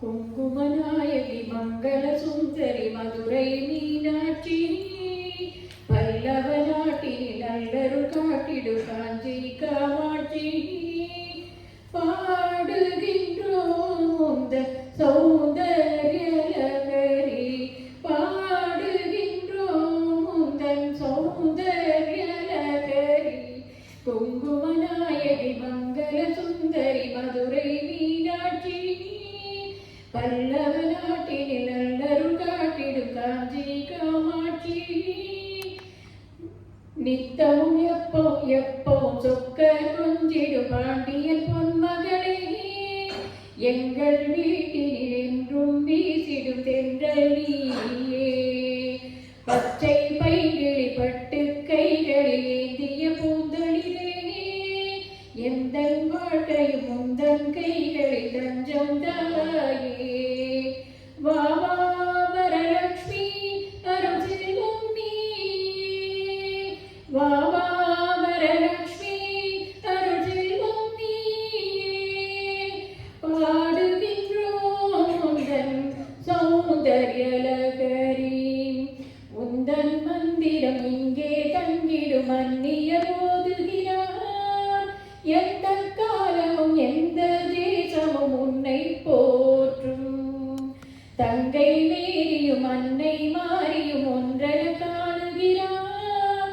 குங்குமநாயகி மங்கள சுந்தரி மதுரை மீனாட்சி பல்லவ நாட்டினில் நல்லருள் காட்டிடு காஞ்சி காமாட்சி பாடுகின்றோம் உந்த சௌந்தர்யலகரி பாடுகின்றோம் உந்தன் சௌந்தர்யலகரி குங்குமநாயகி மங்கள சுந்தரி மதுரை மீனாட்சி பல்லவ நாட்டினில் நல்லருள் காட்டிடும் காஞ்சி காமாட்சி நித்தமும் எப்பவும் சொக்க கொஞ்சிடும் பாண்டியன் பொன்மகளே எங்கள் வீட்டினில் என்றும் வீசிடும் தென்றல் நீயே பச்சை பைகிளி பட்டு கைகளில் ஏந்திய பூந்தளிலே எந்தன் வாழ்க்கையும் முந்தன் கைகளில் தஞ்சம் தாயே வா வரலட்சுமி அருள் செல்வம் நீயே வா வரலட்சுமி அருள் செல்வம் நீயே பாடுகின்றோம் உந்தன் சௌந்தர்யலகரி உந்தன் மந்திரம் இங்கே தங்கிடும் அந்நியர் ஓதுகிறார் எந்த காலமும் எந்த தேசமும் உன்னை போற்றும் தங்கை மேரியும் அன்னை மாறியும் ஒன்றென காணுகிறார்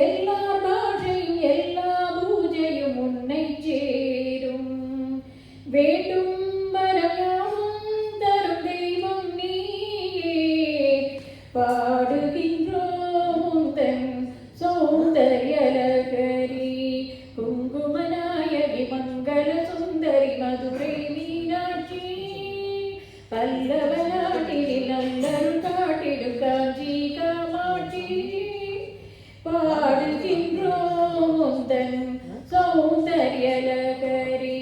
எல்லா பாஷையும் எல்லா பூஜையும் உன்னை சேரும் வேண்டும் வரயாவும் தரும் தெய்வம் நீயே பாடுகின்றோம் உந்தன் சௌந்தர்யலகரி குங்குமநாயகி மங்கள சுந்தரி மதுரை மீனாட்சி பல்லவ நாட்டினில் நல்லருள் காட்டிடும் காஞ்சி காமாட்சி பாடுகின்றோம் உந்தன் சௌந்தர்யலகரி.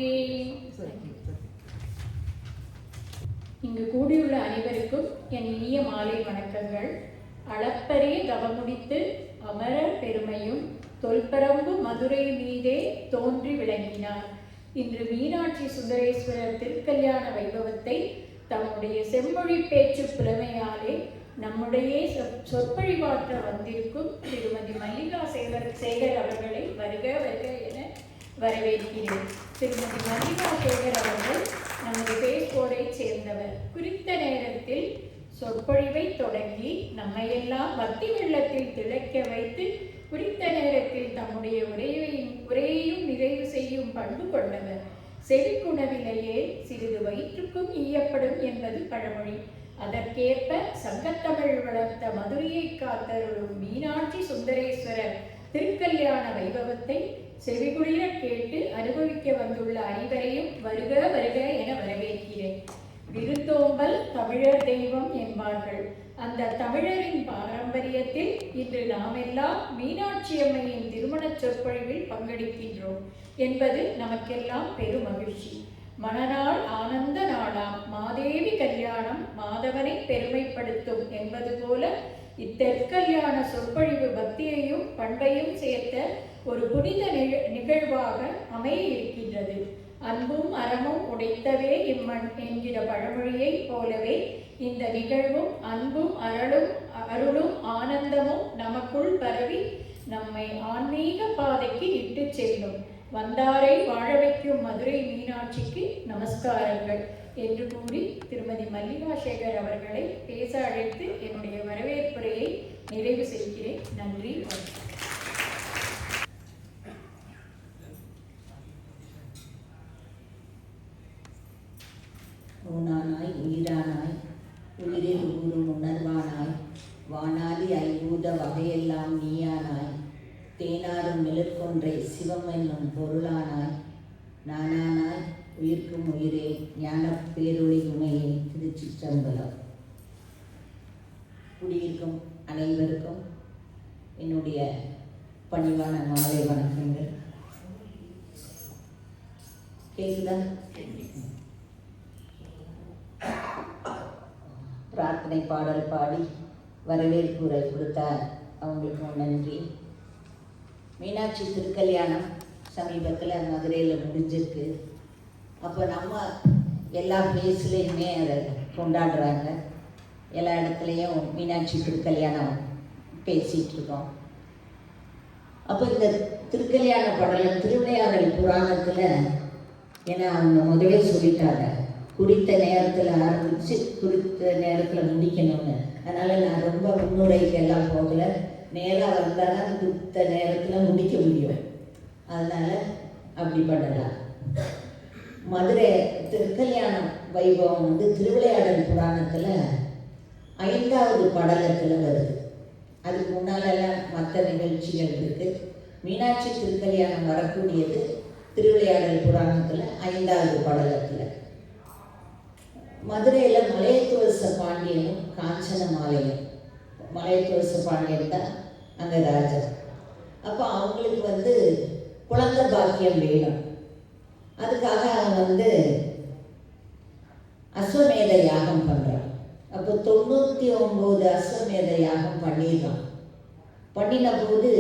இங்கு கூடியுள்ள அனைவருக்கும் என் இனிய மாலை வணக்கங்கள். அளப்பரே தவமுடித்து அமரர் பெருமையும் தொல்பரம்பு மதுரை மீதே தோன்றி விளங்கினார். இன்று மீனாட்சி சுந்தரேஸ்வரர் திருக்கல்யாண வைபவத்தை தம்முடைய செம்மொழி பேச்சு புலமையாலே நம்முடைய சொற்பொழிவாற்ற வந்திருக்கும் திருமதி மல்லிகா சேகர் அவர்களை வருக வருக என வரவேற்கிறேன். திருமதி மல்லிகா சேகர் அவர்கள் நமது பேஸ்போரை சேர்ந்தவர். குறித்த நேரத்தில் சொற்பொழிவை தொடங்கி நம்மையெல்லாம் பக்தி வெள்ளத்தில் திளைக்க வைத்து குறித்த நேரத்தில் தம்முடைய உரையையும் நிறைவு செய்யும் பண்பு கொண்டவர். செவிக்குணவிலேயே சிறிது வயிற்றுக்கும் ஈயப்படும் என்பது பழமொழி. அதற்கேற்ப சங்கத்தமிழ் வளர்த்த மதுரையை காத்தருளும் மீனாட்சி சுந்தரேஸ்வரர் திருக்கல்யாண வைபவத்தை செவிகுளிர கேட்டு அனுபவிக்க வந்துள்ள அனைவரையும் வருக வருக என வரவேற்கிறேன். விருந்தோம்பல் தமிழர் தெய்வம் என்பார்கள். அந்த தமிழரின் பாரம்பரியத்தில் இன்று நாமெல்லாம் மீனாட்சி அம்மையின் திருமண சொற்பொழிவில் பங்கெடுக்கின்றோம் என்பது நமக்கெல்லாம் பெரும் மகிழ்ச்சி. மணநாள் ஆனந்த நாளாம் மாதேவி கல்யாணம் மாதவனை பெருமைப்படுத்தும் என்பது போல இத்தெற்கல்யாண சொற்பொழிவு பக்தியையும் பண்பையும் சேர்த்த ஒரு புனித நிகழ்வாக அமைய இருக்கின்றது. அன்பும் அறமும் உடைத்தவே இம்மண் என்கிற பழமொழியை போலவே இந்த நிகழ்வும் அன்பும் அருளும் ஆனந்தமும் நமக்குள் பரவி நம்மை ஆன்மீக பாதைக்கு இட்டு செல்லும். வந்தாரை வாழ வைக்கும் மதுரை மீனாட்சிக்கு நமஸ்காரங்கள் என்று கூறி திருமதி மல்லிகா சேகர் அவர்களை பேச அழைத்து என்னுடைய வரவேற்புரையை நிறைவு செய்கிறேன். நன்றி. ஊனானாய் உயிரானாய் உயிரில் ஊறும் உணர்வானாய் வானாதி ஐம்பூத வகையெல்லாம் நீயானாய் தேனாரும் மெழுற்கொன்றை சிவம் என்னும் பொருளானாய் நானானாய் உயிர்க்கும் உயிரே ஞான பேரொளி உமையே திருச்சிற்றம்பலம். குடியிருக்கும் அனைவருக்கும் என்னுடைய பணிவான மாலை வணக்கங்கள். கேக்குதா? பிரார்த்தனை பாடல் பாடி வரவேற்புரை கொடுத்த அவங்களுக்கும் நன்றி. மீனாட்சி திருக்கல்யாணம் சமீபத்தில் மதுரையில் முடிஞ்சிருக்கு. அப்போ நம்ம எல்லா பிளேஸ்லேயுமே அதை கொண்டாடுறாங்க. எல்லா இடத்துலையும் மீனாட்சி திருக்கல்யாணம் பேசிகிட்டு இருக்கோம். அப்போ இந்த திருக்கல்யாண படலம் திருவிளையாடல் புராணத்தில், ஏன்னா அவங்க முதலே சொல்லிட்டாங்க குறித்த நேரத்தில் ஆரம்பித்து குறித்த நேரத்தில் முடிக்கணும்னு. அதனால் நான் ரொம்ப முன்னுரைக்கு எல்லாம் போகலை. நேராக வந்தால் தான் குறித்த நேரத்தில் முடிக்க முடியும். அதனால் அப்படி பண்ணலாம். மதுரை திருக்கல்யாணம் வைபவம் வந்து திருவிளையாடல் புராணத்தில் 5வது படலத்தில் வருது. அதுக்கு முன்னாலெல்லாம் மற்ற நிகழ்ச்சிகள் இருக்குது. மீனாட்சி திருக்கல்யாணம் வரக்கூடியது திருவிளையாடல் புராணத்தில் 5வது படலத்தில். மதுரையில் மலையத்துவச பாண்டியனும் காஞ்சன மாலையும், மலையத்துவச பாண்டியன் தான் அங்கே ராஜா. அப்போ அவங்களுக்கு வந்து குழந்தை பாக்கியம் வேணும். அதுக்காக அவன் வந்து அஸ்வமேத யாகம் பண்ணுறான். அப்போ 99 அஸ்வமேத யாகம் பண்ணிடுறான். பண்ணின போது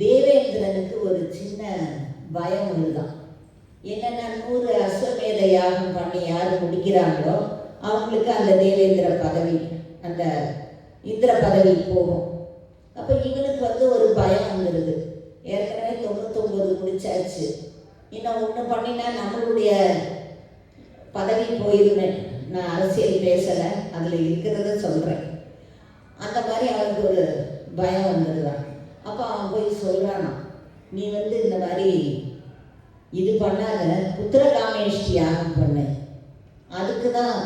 தேவேந்திரனுக்கு ஒரு சின்ன பயம் வருதான். என்னென்னா 100 அஸ்வமேத யாகம் பண்ணி யார் முடிக்கிறாங்களோ அவங்களுக்கு அந்த தேவேந்திர பதவி, அந்த இந்திர பதவி போகும். அப்போ இவனுக்கு வந்து ஒரு பயம் வந்துடுது. ஏற்கனவே 99 முடிச்சாச்சு, இன்னும் ஒன்று பண்ணினா நம்மளுடைய பதவி போயிருந்தேன். நான் அரசியல் பேசலை, அதில் இருக்கிறத சொல்கிறேன். அந்த மாதிரி அவனுக்கு ஒரு பயம் வந்துடுதான். அப்போ அவன் போய் சொல்கிறானா, நீ வந்து இந்த மாதிரி இது பண்ணாத, புத்திரகாமேஷ்டி யாகம் பண்ணு, அதுக்கு தான்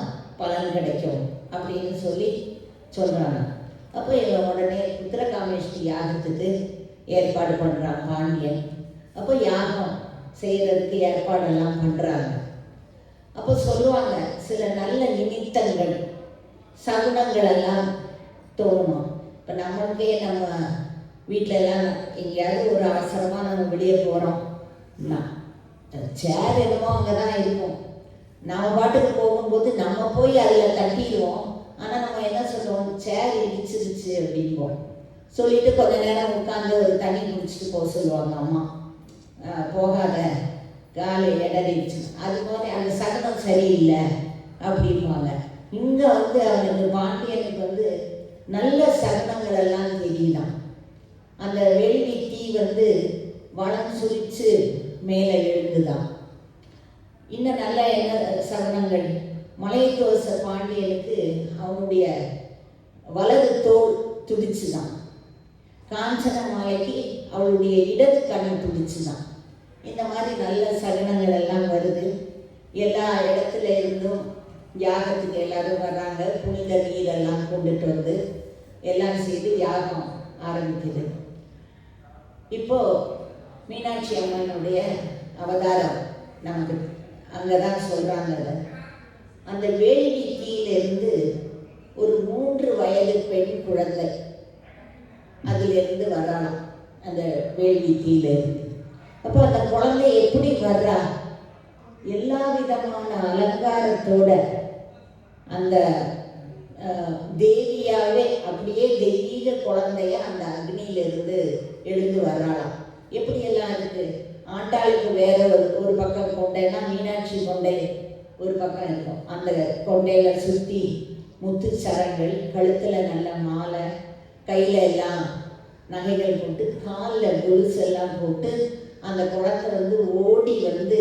பலன் கிடைக்கும் அப்படின்னு சொல்லி சொல்கிறானா. அப்போ இவன் உடனே புத்திரகாமேஷ்டி யாகத்துக்கு ஏற்பாடு பண்ணுறான் பாண்டியன். அப்போ யாகம் செய்கிறதுக்கு ஏற்பாடெல்லாம் பண்ணுறாங்க. அப்போ சொல்லுவாங்க சில நல்ல நிமித்தங்கள் சகுனங்கள் எல்லாம் தோணும். இப்போ நம்மளுக்கே நம்ம வீட்டிலலாம் எங்கேயாவது ஒரு அவசரமாக நம்ம வெளியே போகிறோம்னா சேர் என்னமோ அங்கே தான் இருக்கும். நம்ம பாட்டுக்கு போகும்போது நம்ம போய் அதில் தட்டிடுவோம். ஆனால் நம்ம என்ன சொல்லுவோம், சேர் இடிச்சிருச்சு அப்படின்போம். சொல்லிவிட்டு கொஞ்ச நேரம் உட்காந்து ஒரு தண்ணி குடிச்சிட்டு போக சொல்லுவாங்க அம்மா. போகாத, காலை இடறிடுச்சு, அது மாதிரி அந்த சகனம் சரியில்லை அப்படின்வாங்க. இங்கே வந்து அவனுக்கு பாண்டியனுக்கு வந்து நல்ல சகனங்கள் எல்லாம் தெரியலாம். அந்த வெள்ளி தீ வந்து வளம் சுரிச்சு மேலே எழுந்துதான். இன்னும் நல்ல என்ன சகனங்கள், மலையத்துவச பாண்டியனுக்கு அவனுடைய வலது தோல் துடிச்சுதான், காஞ்சன மாலைக்கு அவளுடைய இடது கண்ணு துடிச்சுதான். இந்த மாதிரி நல்ல சகனங்கள் எல்லாம் வருது. எல்லா இடத்துல இருந்தும் யாகத்துக்கு எல்லாரும் வர்றாங்க. புனித நீரெல்லாம் கொண்டுட்டு வந்து எல்லாம் செய்து யாகம் ஆரம்பிக்குது. இப்போ மீனாட்சி அம்மனுடைய அவதாரம் நமக்கு அங்கே தான் சொல்கிறாங்க. அந்த வேள்வி தீயிலிருந்து ஒரு 3 வயது பெண் குழந்தை அதிலிருந்து வர்றாங்க, அந்த வேள்வி தீயிலிருந்து. அப்போ அந்த குழந்தை எப்படி வர்றா, எல்லா விதமான அலங்காரத்தோட அந்த தேவியாவே அப்படியே தெய்வீக குழந்தைய அந்த அக்னியிலிருந்து எழுந்து வர்றாளாம். எப்படியெல்லாம் இருக்கு, ஆண்டாளுக்கு வேற ஒரு பக்கம் கொண்டைன்னா மீனாட்சி கொண்டை ஒரு பக்கம் இருக்கும். அந்த கொண்டையில சுற்றி முத்து சரங்கள், கழுத்தில் நல்ல மாலை, கையில் எல்லாம் நகைகள் போட்டு, காலில் கொலுசு எல்லாம் போட்டு அந்த குழந்தை வந்து ஓடி வந்து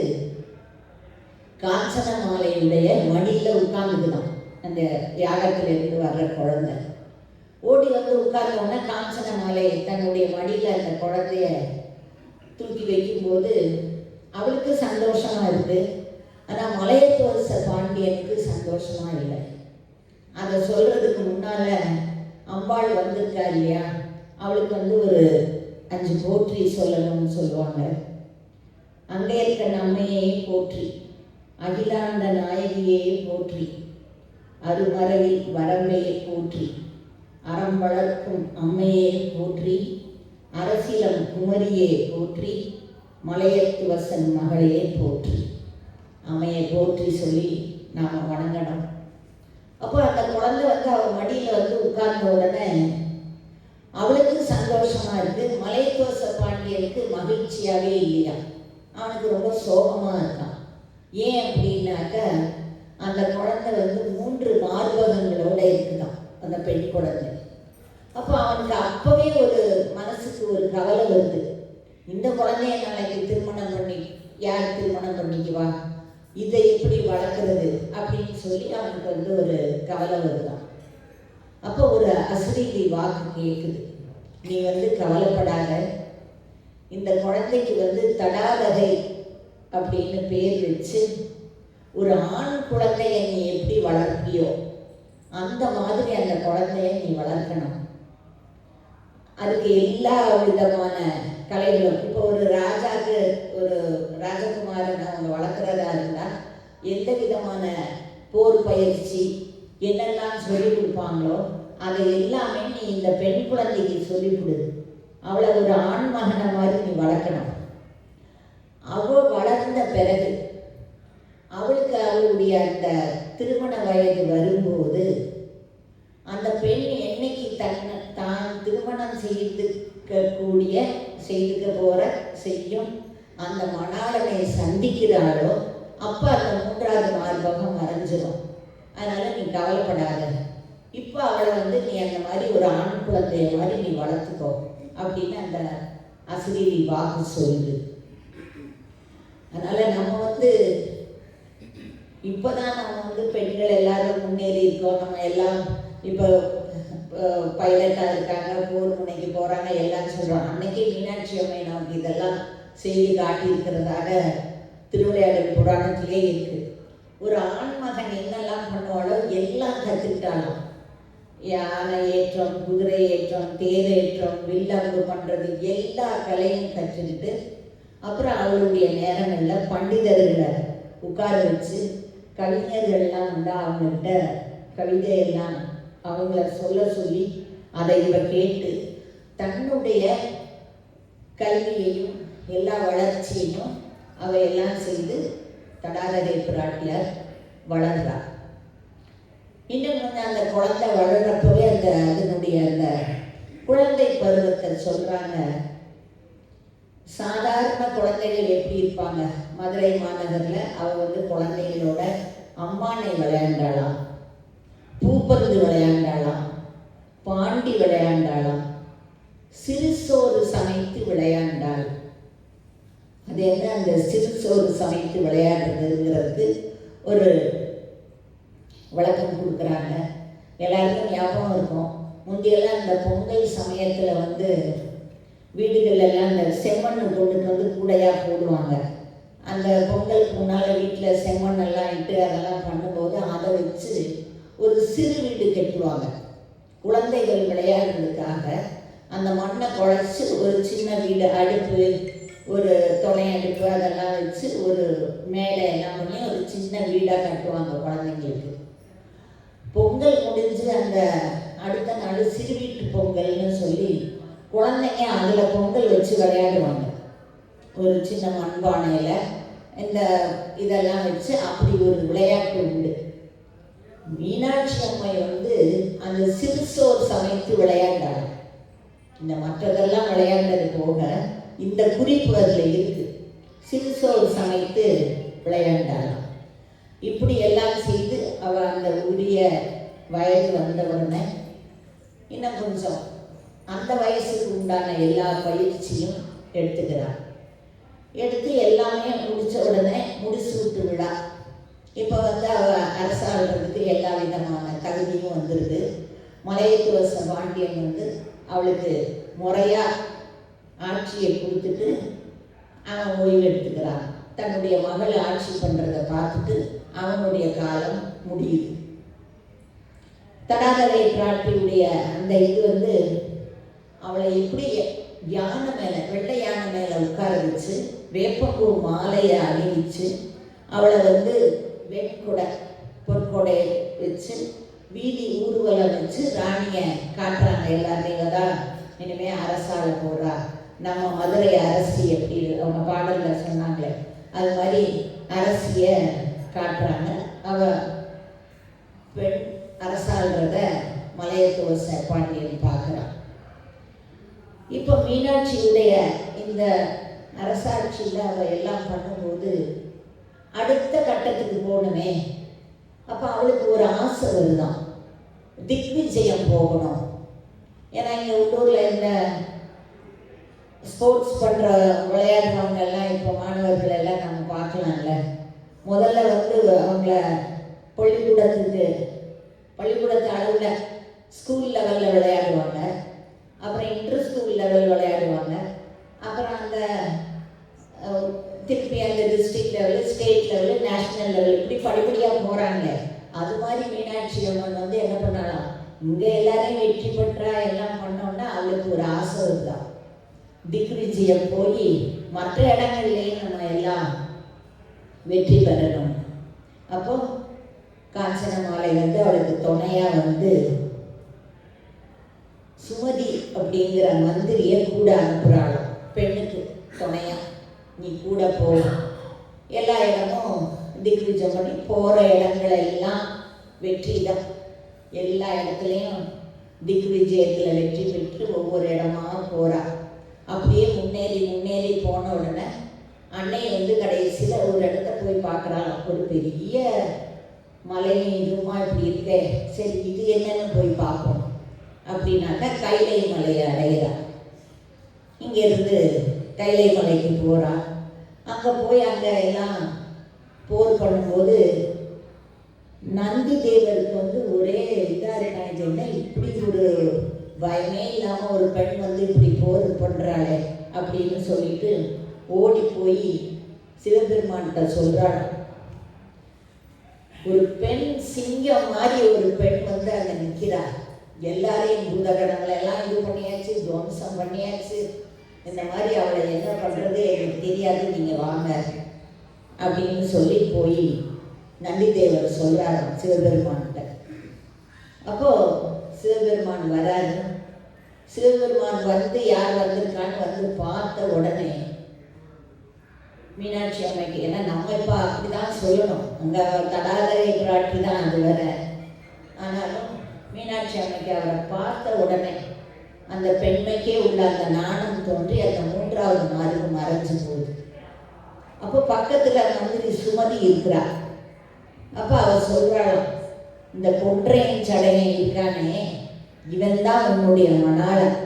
காஞ்சன மாலையுடைய மடியில் உட்கார்ந்துக்குதான். அந்த யாகத்திலிருந்து வர்ற குழந்தை ஓடி வந்து உட்கார்ந்தோன்னா காஞ்சன மாலை தன்னுடைய மடியில் அந்த குழந்தைய தூக்கி வைக்கும்போது அவளுக்கு சந்தோஷமா இருக்கு. ஆனால் மலையத்துவச பாண்டியனுக்கு சந்தோஷமா இல்லை. அதை சொல்றதுக்கு முன்னால அம்பாள் வந்திருக்கா இல்லையா, அவளுக்கு வந்து ஒரு 5 போற்றி சொல்லணும்னு சொல்லுவாங்க. அங்கேற்க நம்மையே போற்றி, அகிலாண்ட நாயகியே போற்றி, அருமறையில் வரம்பையை போற்றி, அறம் வளர்க்கும் அம்மையே போற்றி, அரசிலம் குமரியே போற்றி, மலையத்து வசன் மகளே போற்றி. அம்மையை போற்றி சொல்லி நாம் வணங்கணும். அப்போ அந்த குழந்தை அவள் மடியில் உட்கார்ந்த உடனே அவளுக்கு சந்தோஷமா இருக்கு. மலையத்துவச பாண்டியனுக்கு மகிழ்ச்சியாகவே இல்லையா, அவனுக்கு ரொம்ப சோகமாக இருக்கான். ஏன் அப்படின்னாக்க அந்த குழந்தை 3 மார்பகங்களோட இருக்குதான் அந்த பெண் குழந்தை. அப்போ அவனுக்கு அப்பவே ஒரு மனசுக்கு ஒரு கவலை வருது. இந்த குழந்தைய நாளைக்கு திருமணம் பண்ணி யார் திருமணம் பண்ணிக்குவா, இதை எப்படி வளர்க்குறது அப்படின்னு சொல்லி அவனுக்கு ஒரு கவலை வருதான். அப்போ ஒரு அசரீரி வாக்கு கேட்குது, நீ கவலைப்படாத, இந்த குழந்தைக்கு தடாதகை அப்படின்னு பேர் வச்சு ஒரு ஆண் குழந்தைய நீ எப்படி வளர்ப்பியோ அந்த மாதிரி அந்த குழந்தைய நீ வளர்க்கணும். அதுக்கு எல்லா விதமான கலைகளும், இப்போ ஒரு ராஜாக்கு ஒரு ராஜகுமாரன் அவங்க வளர்க்குறதா இருந்தால் எந்த விதமான போர் பயிற்சி என்னெல்லாம் சொல்லிக் கொடுப்பாங்களோ அதை எல்லாமே நீ இந்த பெண் குழந்தைக்கு சொல்லிக் கொடு. அவளை ஒரு ஆண் மகனை மாதிரி நீ வளர்க்கணும். அவள் வளர்ந்த பிறகு அவளுக்கு அவளுடைய அந்த திருமண வயது வரும்போது அந்த பெண் என்னைக்கு தான் திருமணம் செய்யும் அந்த மணாளனை சந்திக்கிறாளோ அப்போ அந்த 3வது மார்பகம் மறைஞ்சிடும். அதனால நீ கவலைப்படாத, இப்போ அவளை நீ அந்த மாதிரி ஒரு ஆண் குழந்தைய மாதிரி நீ வளர்த்துக்கோ அப்படின்னு அந்த அசரீரி வாக்கு சொல்லுது. அதனால நம்ம இப்போதான் நம்ம பெண்கள் எல்லாரும் முன்னேறி இருக்கோம். நம்ம எல்லாம் இப்போ பைலட்டாக இருக்காங்க, போர் முனைக்கு போகிறாங்க, எல்லாம் சொல்கிறோம். அன்னைக்கு மீனாட்சி அம்மை நமக்கு இதெல்லாம் செய்தி காட்டியிருக்கிறதாக திருவிளையாடல் புராணத்திலே இருக்குது. ஒரு ஆண்மகன் என்னெல்லாம் பண்ணுவாளோ எல்லாம் கற்றுக்கிட்டாலும், யானை ஏற்றம், குதிரை ஏற்றம், தேர் ஏற்றம், வில்லம்பு பண்ணுறது எல்லா கலையும் கற்றுக்கிட்டு அப்புறம் அவளுடைய நேரங்களில் பண்டிதர்களை உட்கார வச்சு கவிஞர்கள்லாம் அவங்கள்ட்ட கவிதையெல்லாம் அவங்கள சொல்லி அதை கேட்டு தன்னுடைய கல்வியையும் எல்லா வளர்ச்சியையும் அவையெல்லாம் செய்து தடாதகை பிராட்டியார் வளர்றார். இன்னும் அந்த குழந்தை வளர்றப்பவே அதனுடைய அந்த குழந்தை பருவத்தை சொல்கிறாங்க. சாதாரண குழந்தைகள் எப்படி இருப்பாங்க, மதுரை மாநகரில் அவள் குழந்தைகளோட அம்மானை விளையாண்டாளாம், பூப்பந்து விளையாண்டாளாம், பாண்டி விளையாண்டாளாம், சிறுசோறு சமைத்து விளையாண்டாள். அது என்ன அந்த சிறுசோறு சமைத்து விளையாடுறதுங்கிறதுக்கு ஒரு விளக்கம் கொடுக்குறாங்க. எல்லாருக்கும் ஞாபகம் இருக்கும், முந்தையெல்லாம் இந்த பொங்கல் சமயத்தில் வீடுகளெல்லாம் இந்த செம்மண் கொண்டு கூடையாக போடுவாங்க. அந்த பொங்கலுக்கு முன்னால் வீட்டில் செம்மண்ணெல்லாம் இட்டு அதெல்லாம் பண்ணும்போது அதை வச்சு ஒரு சிறு வீடு கட்டுவாங்க. குழந்தைகள் விளையாடுறதுக்காக அந்த மண்ணை குழைச்சி ஒரு சின்ன வீடு, அடுப்பு, ஒரு துணை அடுப்பு அதெல்லாம் வச்சு ஒரு மேலே எல்லாம் பண்ணி ஒரு சின்ன வீடாக கட்டுவாங்க குழந்தைங்களுக்கு. பொங்கல் முடிஞ்சு அந்த அடுத்த நாள் சிறு வீட்டு பொங்கல்னு சொல்லி குழந்தைங்க அதில் பொங்கல் வச்சு விளையாடுவாங்க. ஒரு சின்ன மண்பானையில் இந்த இதெல்லாம் வச்சு அப்படி ஒரு விளையாட்டு உண்டு. மீனாட்சி அம்மை அந்த சிறுசோர் சமைத்து விளையாண்டாங்க. இந்த மற்றதெல்லாம் விளையாண்டது போக இந்த குறிப்பு அதில் இருக்கு, சிறுசோர் சமைத்து விளையாண்டாலாம். இப்படி எல்லாம் செய்து அவள் அந்த உரிய வயது வந்த உடனே இன்னும் கொஞ்சம் அந்த வயசுக்கு உண்டான எல்லா பயிற்சியும் எடுத்துக்கிறார். எடுத்து எல்லாமே முடித்த உடனே முடிசூட்டு விழா. இப்போ அவள் அரசாளுறதுக்கு எல்லா விதமான தகுதியும் வந்துடுது. மலையத்துவச பாண்டியன் அவளுக்கு முறையாக ஆட்சியை கொடுத்துட்டு அவன் ஓய்வு எடுத்துக்கிறான். தன்னுடைய மகள் ஆட்சி பண்ணுறதை பார்த்துட்டு அவனுடைய காலம் முடியுது. தடாதகை பிராட்டியுடைய அந்த இது அவளை எப்படி யானை மேலே, வெள்ளை யானை மேலே உட்கார வச்சு வேப்பம்பூ மாலையை அணிவிச்சு அவளை வந்து வெண்கொடை பொற்கொடை வச்சு வீதி ஊர்வலம் வச்சு ராணியை காட்டுறாங்க. எல்லாருமே தான் இனிமேல் அரசாள போகிறா, நம்ம மதுரை அரசி எப்படி அவங்க பாடலில் சொன்னாங்களே அது மாதிரி அரசியை காட்டுறாங்க. அவள் பெண் அரசாள்றத மலையத்துவச பாண்டியன் பார்க்குறான். இப்போ மீனாட்சியுடைய இந்த அரசாட்சியில் அவள் எல்லாம் பண்ணும்போது அடுத்த கட்டத்துக்கு போகணுமே. அப்போ அவளுக்கு ஒரு ஆசை வருதான், திக்விஜயம் போகணும். ஏன்னா இங்கே உள்ளூரில் இந்த ஸ்போர்ட்ஸ் பண்ணுற விளையாடுறவங்கெல்லாம் இப்போ மாணவர்கள் எல்லாம் நம்ம பார்க்கலாம்ல. முதல்ல வந்து அவங்கள பள்ளிக்கூடத்து அளவில் ஸ்கூல் லெவலில் விளையாடுவாங்க, அப்புறம் இன்டர் ஸ்கூல் லெவல் விளையாடுவாங்க, அப்புறம் அந்த திருப்பி அந்த district level, state level, national level, இப்படி படிப்படியாக போகிறாங்க. அது மாதிரி மீனாட்சி அம்மன் வந்து என்ன பண்ணலாம், இங்கே எல்லாரையும் வெற்றி பெற்றா எல்லாம் பண்ணோன்னா அவளுக்கு ஒரு ஆசை இருந்தான், திக்விஜயம் போய் மற்ற இடங்கள்லேயும் நம்ம எல்லாம் வெற்றி பெறணும். அப்போ காஞ்சன மாலை வந்து அவளுக்கு துணையாக வந்து சுமதி அப்படிங்கிற மந்திரியை கூட அனுப்புகிறாளாம். பெண்ணுக்கு துணையா நீ கூட போ, எல்லா இடமும் திக்விஜயம் பண்ணி போகிற இடங்களெல்லாம் வெற்றி தான். எல்லா இடத்துலையும் திக்விஜயத்தில் வெற்றி பெற்று ஒவ்வொரு இடமா போகிறா. அப்படியே முன்னேறி போன உடனே அன்னை வந்து கடைசியில் ஒரு இடத்த போய் பார்க்குறாங்க. ஒரு பெரிய மலையும் இதுமா இப்படி இருக்கே, சரி இது என்னன்னு போய் பார்ப்போம் அப்படின்னாக்கா கைலை மலையை அடைகிறா. இங்கேருந்து கைலை மலைக்கு போகிறா. அங்கே போய் அங்கே எல்லாம் போர் பண்ணும்போது நந்தி தேவருக்கு வந்து ஒரே இதாக இருக்காங்க, இப்படி ஒரு பயமே இல்லாமல் ஒரு பெண் வந்து இப்படி போர் பண்ணுறாளே அப்படின்னு சொல்லிட்டு ஓடி போய் சிவபெருமான்கிட்ட சொல்கிறாள். ஒரு பெண் சிங்கம் மாதிரி ஒரு பெண் வந்து அங்கே நிற்கிறா. எல்லாரையும் பூதகணங்களை எல்லாம் இது பண்ணியாச்சு, துவம்சம் பண்ணியாச்சு, இந்த மாதிரி அவளை என்ன பண்ணுறது எனக்கு தெரியாது, நீங்கள் வாங்க அப்படின்னு சொல்லி போய் நந்திதேவர் சொல்கிறார் சிவபெருமான்கிட்ட. அப்போது சிவபெருமான் வராரு. சிவபெருமான் வந்து யார் வந்திருக்கான்னு வந்து பார்த்த உடனே மீனாட்சி அம்மைக்கு, ஏன்னா நம்ம இப்போ அப்படி தான் சொல்லணும், அங்கே தடாகரை பிராட்டி தான் அது வேற, ஆனாலும் மீனாட்சி அம்மைக்கு அவரை பார்த்த உடனே அந்த பெண்மைக்கே உள்ள அந்த நாணம் தோன்றி அந்த மூன்றாவது மார்பு மறைஞ்சு போகுது. அப்போ பக்கத்தில் மந்திரி சுமதி இருக்கிறா. அப்போ அவள் சொல்கிறாள், இந்த கொன்றையின் சடையன் இருக்கானே இவன் தான் உன்னுடைய மணாளன்.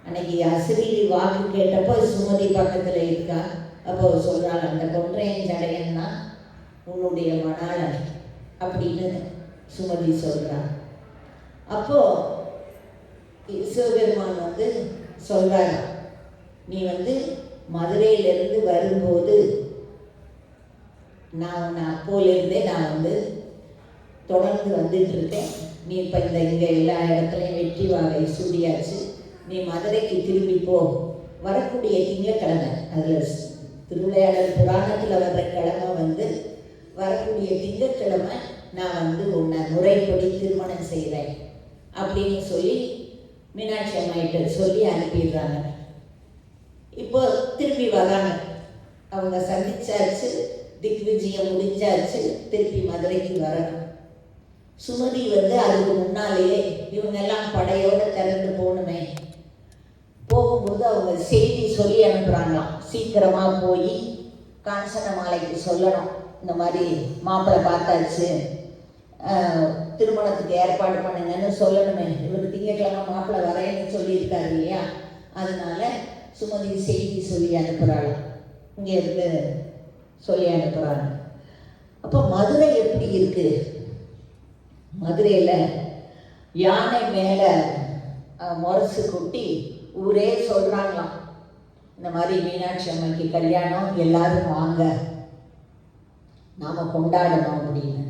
அன்னைக்கு அசிரீரி வாக்கு கேட்டப்போ சுமதி பக்கத்தில் இருக்கா. அப்போ சொல்கிறாள், அந்த கொன்றையின் சடையன் தான் உன்னுடைய மணாளன் அப்படின்னு சுமதி சொல்கிறான். அப்போது சிவபெருமான் வந்து சொல்கிறார், நீ வந்து மதுரையிலேருந்து வரும்போது நான் உன்னை அப்போலேருந்தே நான் வந்து தொடர்ந்து வந்துட்டுருக்கேன். நீ இப்போ இங்கே எல்லா இடத்துலையும் வெற்றி வாகை சூடியாச்சு, நீ மதுரைக்கு திரும்பி போ. வரக்கூடிய திங்கக்கிழமை, அதில் திருவிளையாடல் புராணத்தில் வர்ற கிழமை வந்து வரக்கூடிய திங்கக்கிழமை நான் வந்து உன்னை முறைப்படி திருமணம் செய்கிறேன் அப்படின்னு சொல்லி மீனாட்சி அம்மாயிட்ட சொல்லி அனுப்பிடுறாங்க. இப்போ திருப்பி வராங்க. அவங்க சந்திச்சாச்சு, திக்விஜயம் முடிஞ்சாச்சு, திருப்பி மதுரைக்கு வரணும். சுமதி வந்து அதுக்கு முன்னாலேயே இவங்கெல்லாம் படையோடு திறந்து போகணுமே, போகும்போது அவங்க செய்தி சொல்லி அனுப்புகிறாங்களாம், சீக்கிரமாக போய் காஞ்சன மாலைக்கு சொல்லணும், இந்த மாதிரி மாப்பிள்ளை பார்த்தாச்சு, திருமணத்துக்கு ஏற்பாடு பண்ணுங்கன்னு சொல்லணுமே. இவருக்கு திங்கக்கிழமை மாப்பிள்ளை வரேன்னு சொல்லியிருக்காரு இல்லையா, அதனால சுமதி செய்தி சொல்லி அனுப்புகிறாள், இங்கே இருந்து சொல்லி அனுப்புகிறாங்க. அப்போ மதுரை எப்படி இருக்குது, மதுரையில் யானை மேலே முரசு கொட்டி ஊரே சொல்கிறாங்களாம், இந்த மாதிரி மீனாட்சி அம்மைக்கு கல்யாணம், எல்லாரும் வாங்க நாம் கொண்டாடணும் அப்படின்னு.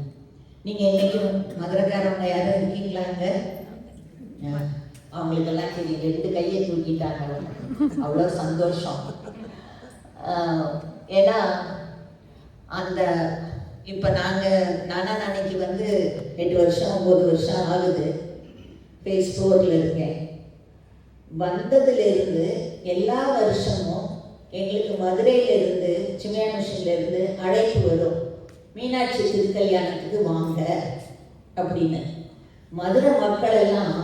நீங்கள் இன்றைக்கும் மதுரைக்காரவங்க யாரும் இருக்கீங்களாங்க? அவங்களுக்கெல்லாம் தெரியும், 2 கையை தூக்கிட்டாங்க, அவ்வளோ சந்தோஷம். ஏன்னா அந்த இப்போ நானா அன்னைக்கு வந்து 8 வருஷம் 9 வருஷம் ஆகுது ஃபேஸ்புக்கில் இருக்கேன். வந்ததுலேருந்து எல்லா வருஷமும் எங்களுக்கு மதுரையிலேருந்து சின்மயா மிஷன்லேருந்து அழைப்பு வரும், மீனாட்சி திருக்கல்யாணத்துக்கு வாங்க அப்படின்னு. மதுரை மக்கள் எல்லாம்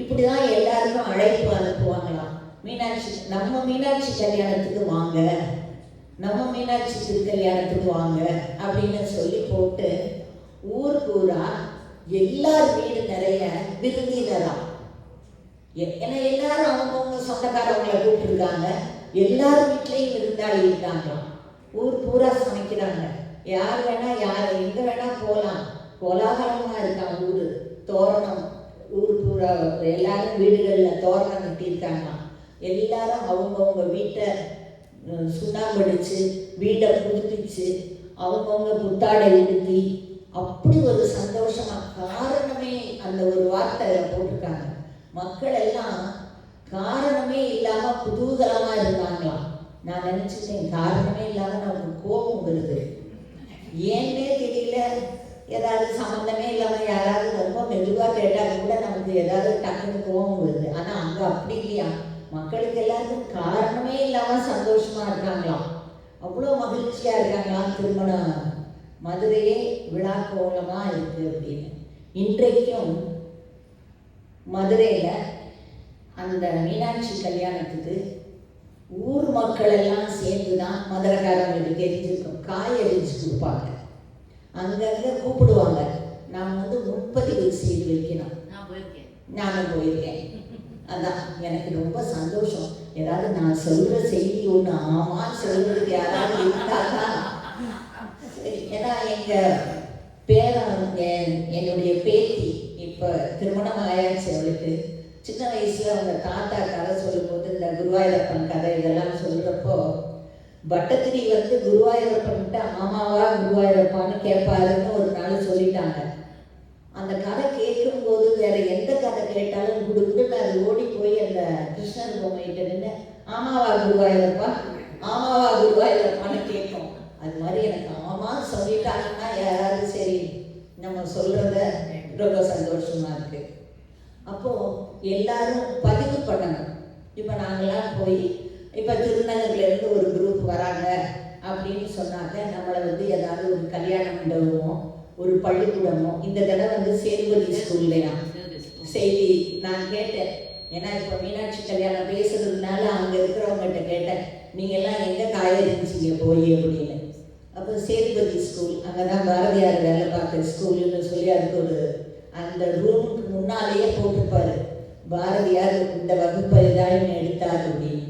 இப்படி தான் எல்லாருக்கும் அழைப்பு அனுப்புவாங்களாம். நம்ம மீனாட்சி கல்யாணத்துக்கு வாங்க, நம்ம மீனாட்சி திருக்கல்யாணத்துக்கு வாங்க அப்படின்னு சொல்லி போட்டு ஊர் பூரா எல்லார் வீடு நிறைய விருந்தினரா. ஏன்னா எல்லாரும் அவங்கவுங்க சொந்தக்காரவங்களை கூப்பிட்டுருக்காங்க, எல்லார் வீட்லேயும் விருந்தாளி இருக்காங்களாம். ஊர் பூரா சமைக்கிறாங்க, யார் வேணா யார் எங்கே வேணா போகலாம், கோலாகலமாக இருக்கான் ஊர். தோரணம் ஊர் பூரா எல்லாரும் வீடுகளில் தோரணம் கட்டியிருக்காங்களாம். எல்லாரும் அவங்கவுங்க வீட்டை சுண்ணாம்படிச்சு வீடை புதுப்பிச்சு அவங்கவுங்க புத்தாடை உடுத்தி அப்படி ஒரு சந்தோஷமா, காரணமே அந்த ஒரு வார்த்தை போட்டிருக்காங்க. மக்கள் எல்லாம் காரணமே இல்லாமல் குதூகலமாக இருந்தாங்களாம். நான் நினச்சிட்டேன், காரணமே இல்லாமல் நமக்கு கோபம் வருது, ஏன்னே தெரியல. ஏதாவது சம்மந்தமே இல்லாமல் யாராவது ரொம்ப மெதுவாக கேட்டாலும் கூட நமக்கு ஏதாவது டக்குன்னு கோபம் வருது. ஆனால் அங்கே அப்படி இல்லையா, மக்களுக்கு எல்லாருக்கும் காரணமே இல்லாமல் சந்தோஷமாக இருக்காங்களாம், அவ்வளோ மகிழ்ச்சியாக இருக்காங்களாம். திருமணம் மதுரையே விழா கோலமாக இருக்குது அப்படின்னு. இன்றைக்கும் மதுரையில் அந்த மீனாட்சி கல்யாணத்துக்கு ஊர் மக்கள் எல்லாம் சேர்ந்து தான், மதுரைக்காரங்களுக்கு தெரிஞ்சிருக்கும், காய் அரிஞ்சு கொடுப்பாங்க, அங்கங்கே கூப்பிடுவாங்க. நான் வந்து முன்பதிவு செய்து வைக்கணும். நானும் போயிருக்கேன். அதான் எனக்கு ரொம்ப சந்தோஷம். ஏதாவது நான் சொல்கிற செய்தி ஒன்று ஆமாம் சொல்கிறதுக்கு யாராவது இருந்தால்தான். ஏன்னா எங்கள் என்னுடைய பேத்தி இப்போ திருமணம் ஆயாச்சு. அவளுக்கு சின்ன வயசில் அவங்க தாத்தா கதை சொல்லும்போது இந்த குருவாயூரப்பன் கதை இதெல்லாம் சொல்கிறப்போ பட்டத்திரி வந்து குருவாயூரப்பன்கிட்ட ஆமாவா குருவாயூரப்பான்னு கேட்பாருன்னு ஒரு நாள் சொல்லிட்டாங்க. அந்த கதை கேட்கும்போது வேற எந்த கதை கேட்டாலும் கொடுக்குன்னு அது ஓடி போய் அந்த கிருஷ்ணர் பொம்மைகிட்ட நின்று ஆமாவா குருவாயூரப்பா ஆமாவா குருவாயூரப்பான்னு கேட்கும். அது மாதிரி எனக்கு ஆமாம் சொல்லிட்டாங்கன்னா யாராவது சரி நம்ம சொல்கிறத ரொம்ப சந்தோஷமாக இருக்குது. அப்போது எல்லாரும் பதிவு பண்ணணும். இப்போ நாங்களாம் போய் இப்போ திருநகர்லேருந்து ஒரு குரூப் வராங்க அப்படின்னு சொன்னாங்க, நம்மளை வந்து ஏதாவது ஒரு கல்யாண மண்டபமோ ஒரு பள்ளிக்கூடமோ, இந்த தடவை வந்து சேதுபதி ஸ்கூல்லையா செய்தி நான் கேட்டேன். ஏன்னா இப்போ மீனாட்சி கல்யாணம் பேசுறதுனால அங்கே இருக்கிறவங்ககிட்ட கேட்டேன், நீங்கள்லாம் எங்கே காயறிஞ்சிங்க போய் அப்படின்னு. அப்போ சேதுபதி ஸ்கூல், அங்கே தான் பாரதியார் வேலை பார்க்குற ஸ்கூலுன்னு சொல்லி அதுக்கு ஒரு அந்த ரூமுக்கு முன்னாலேயே போட்டிருப்பாரு, பாரதியார் இந்த வகுப்பை தான் எடுத்தார் அப்படின்னு.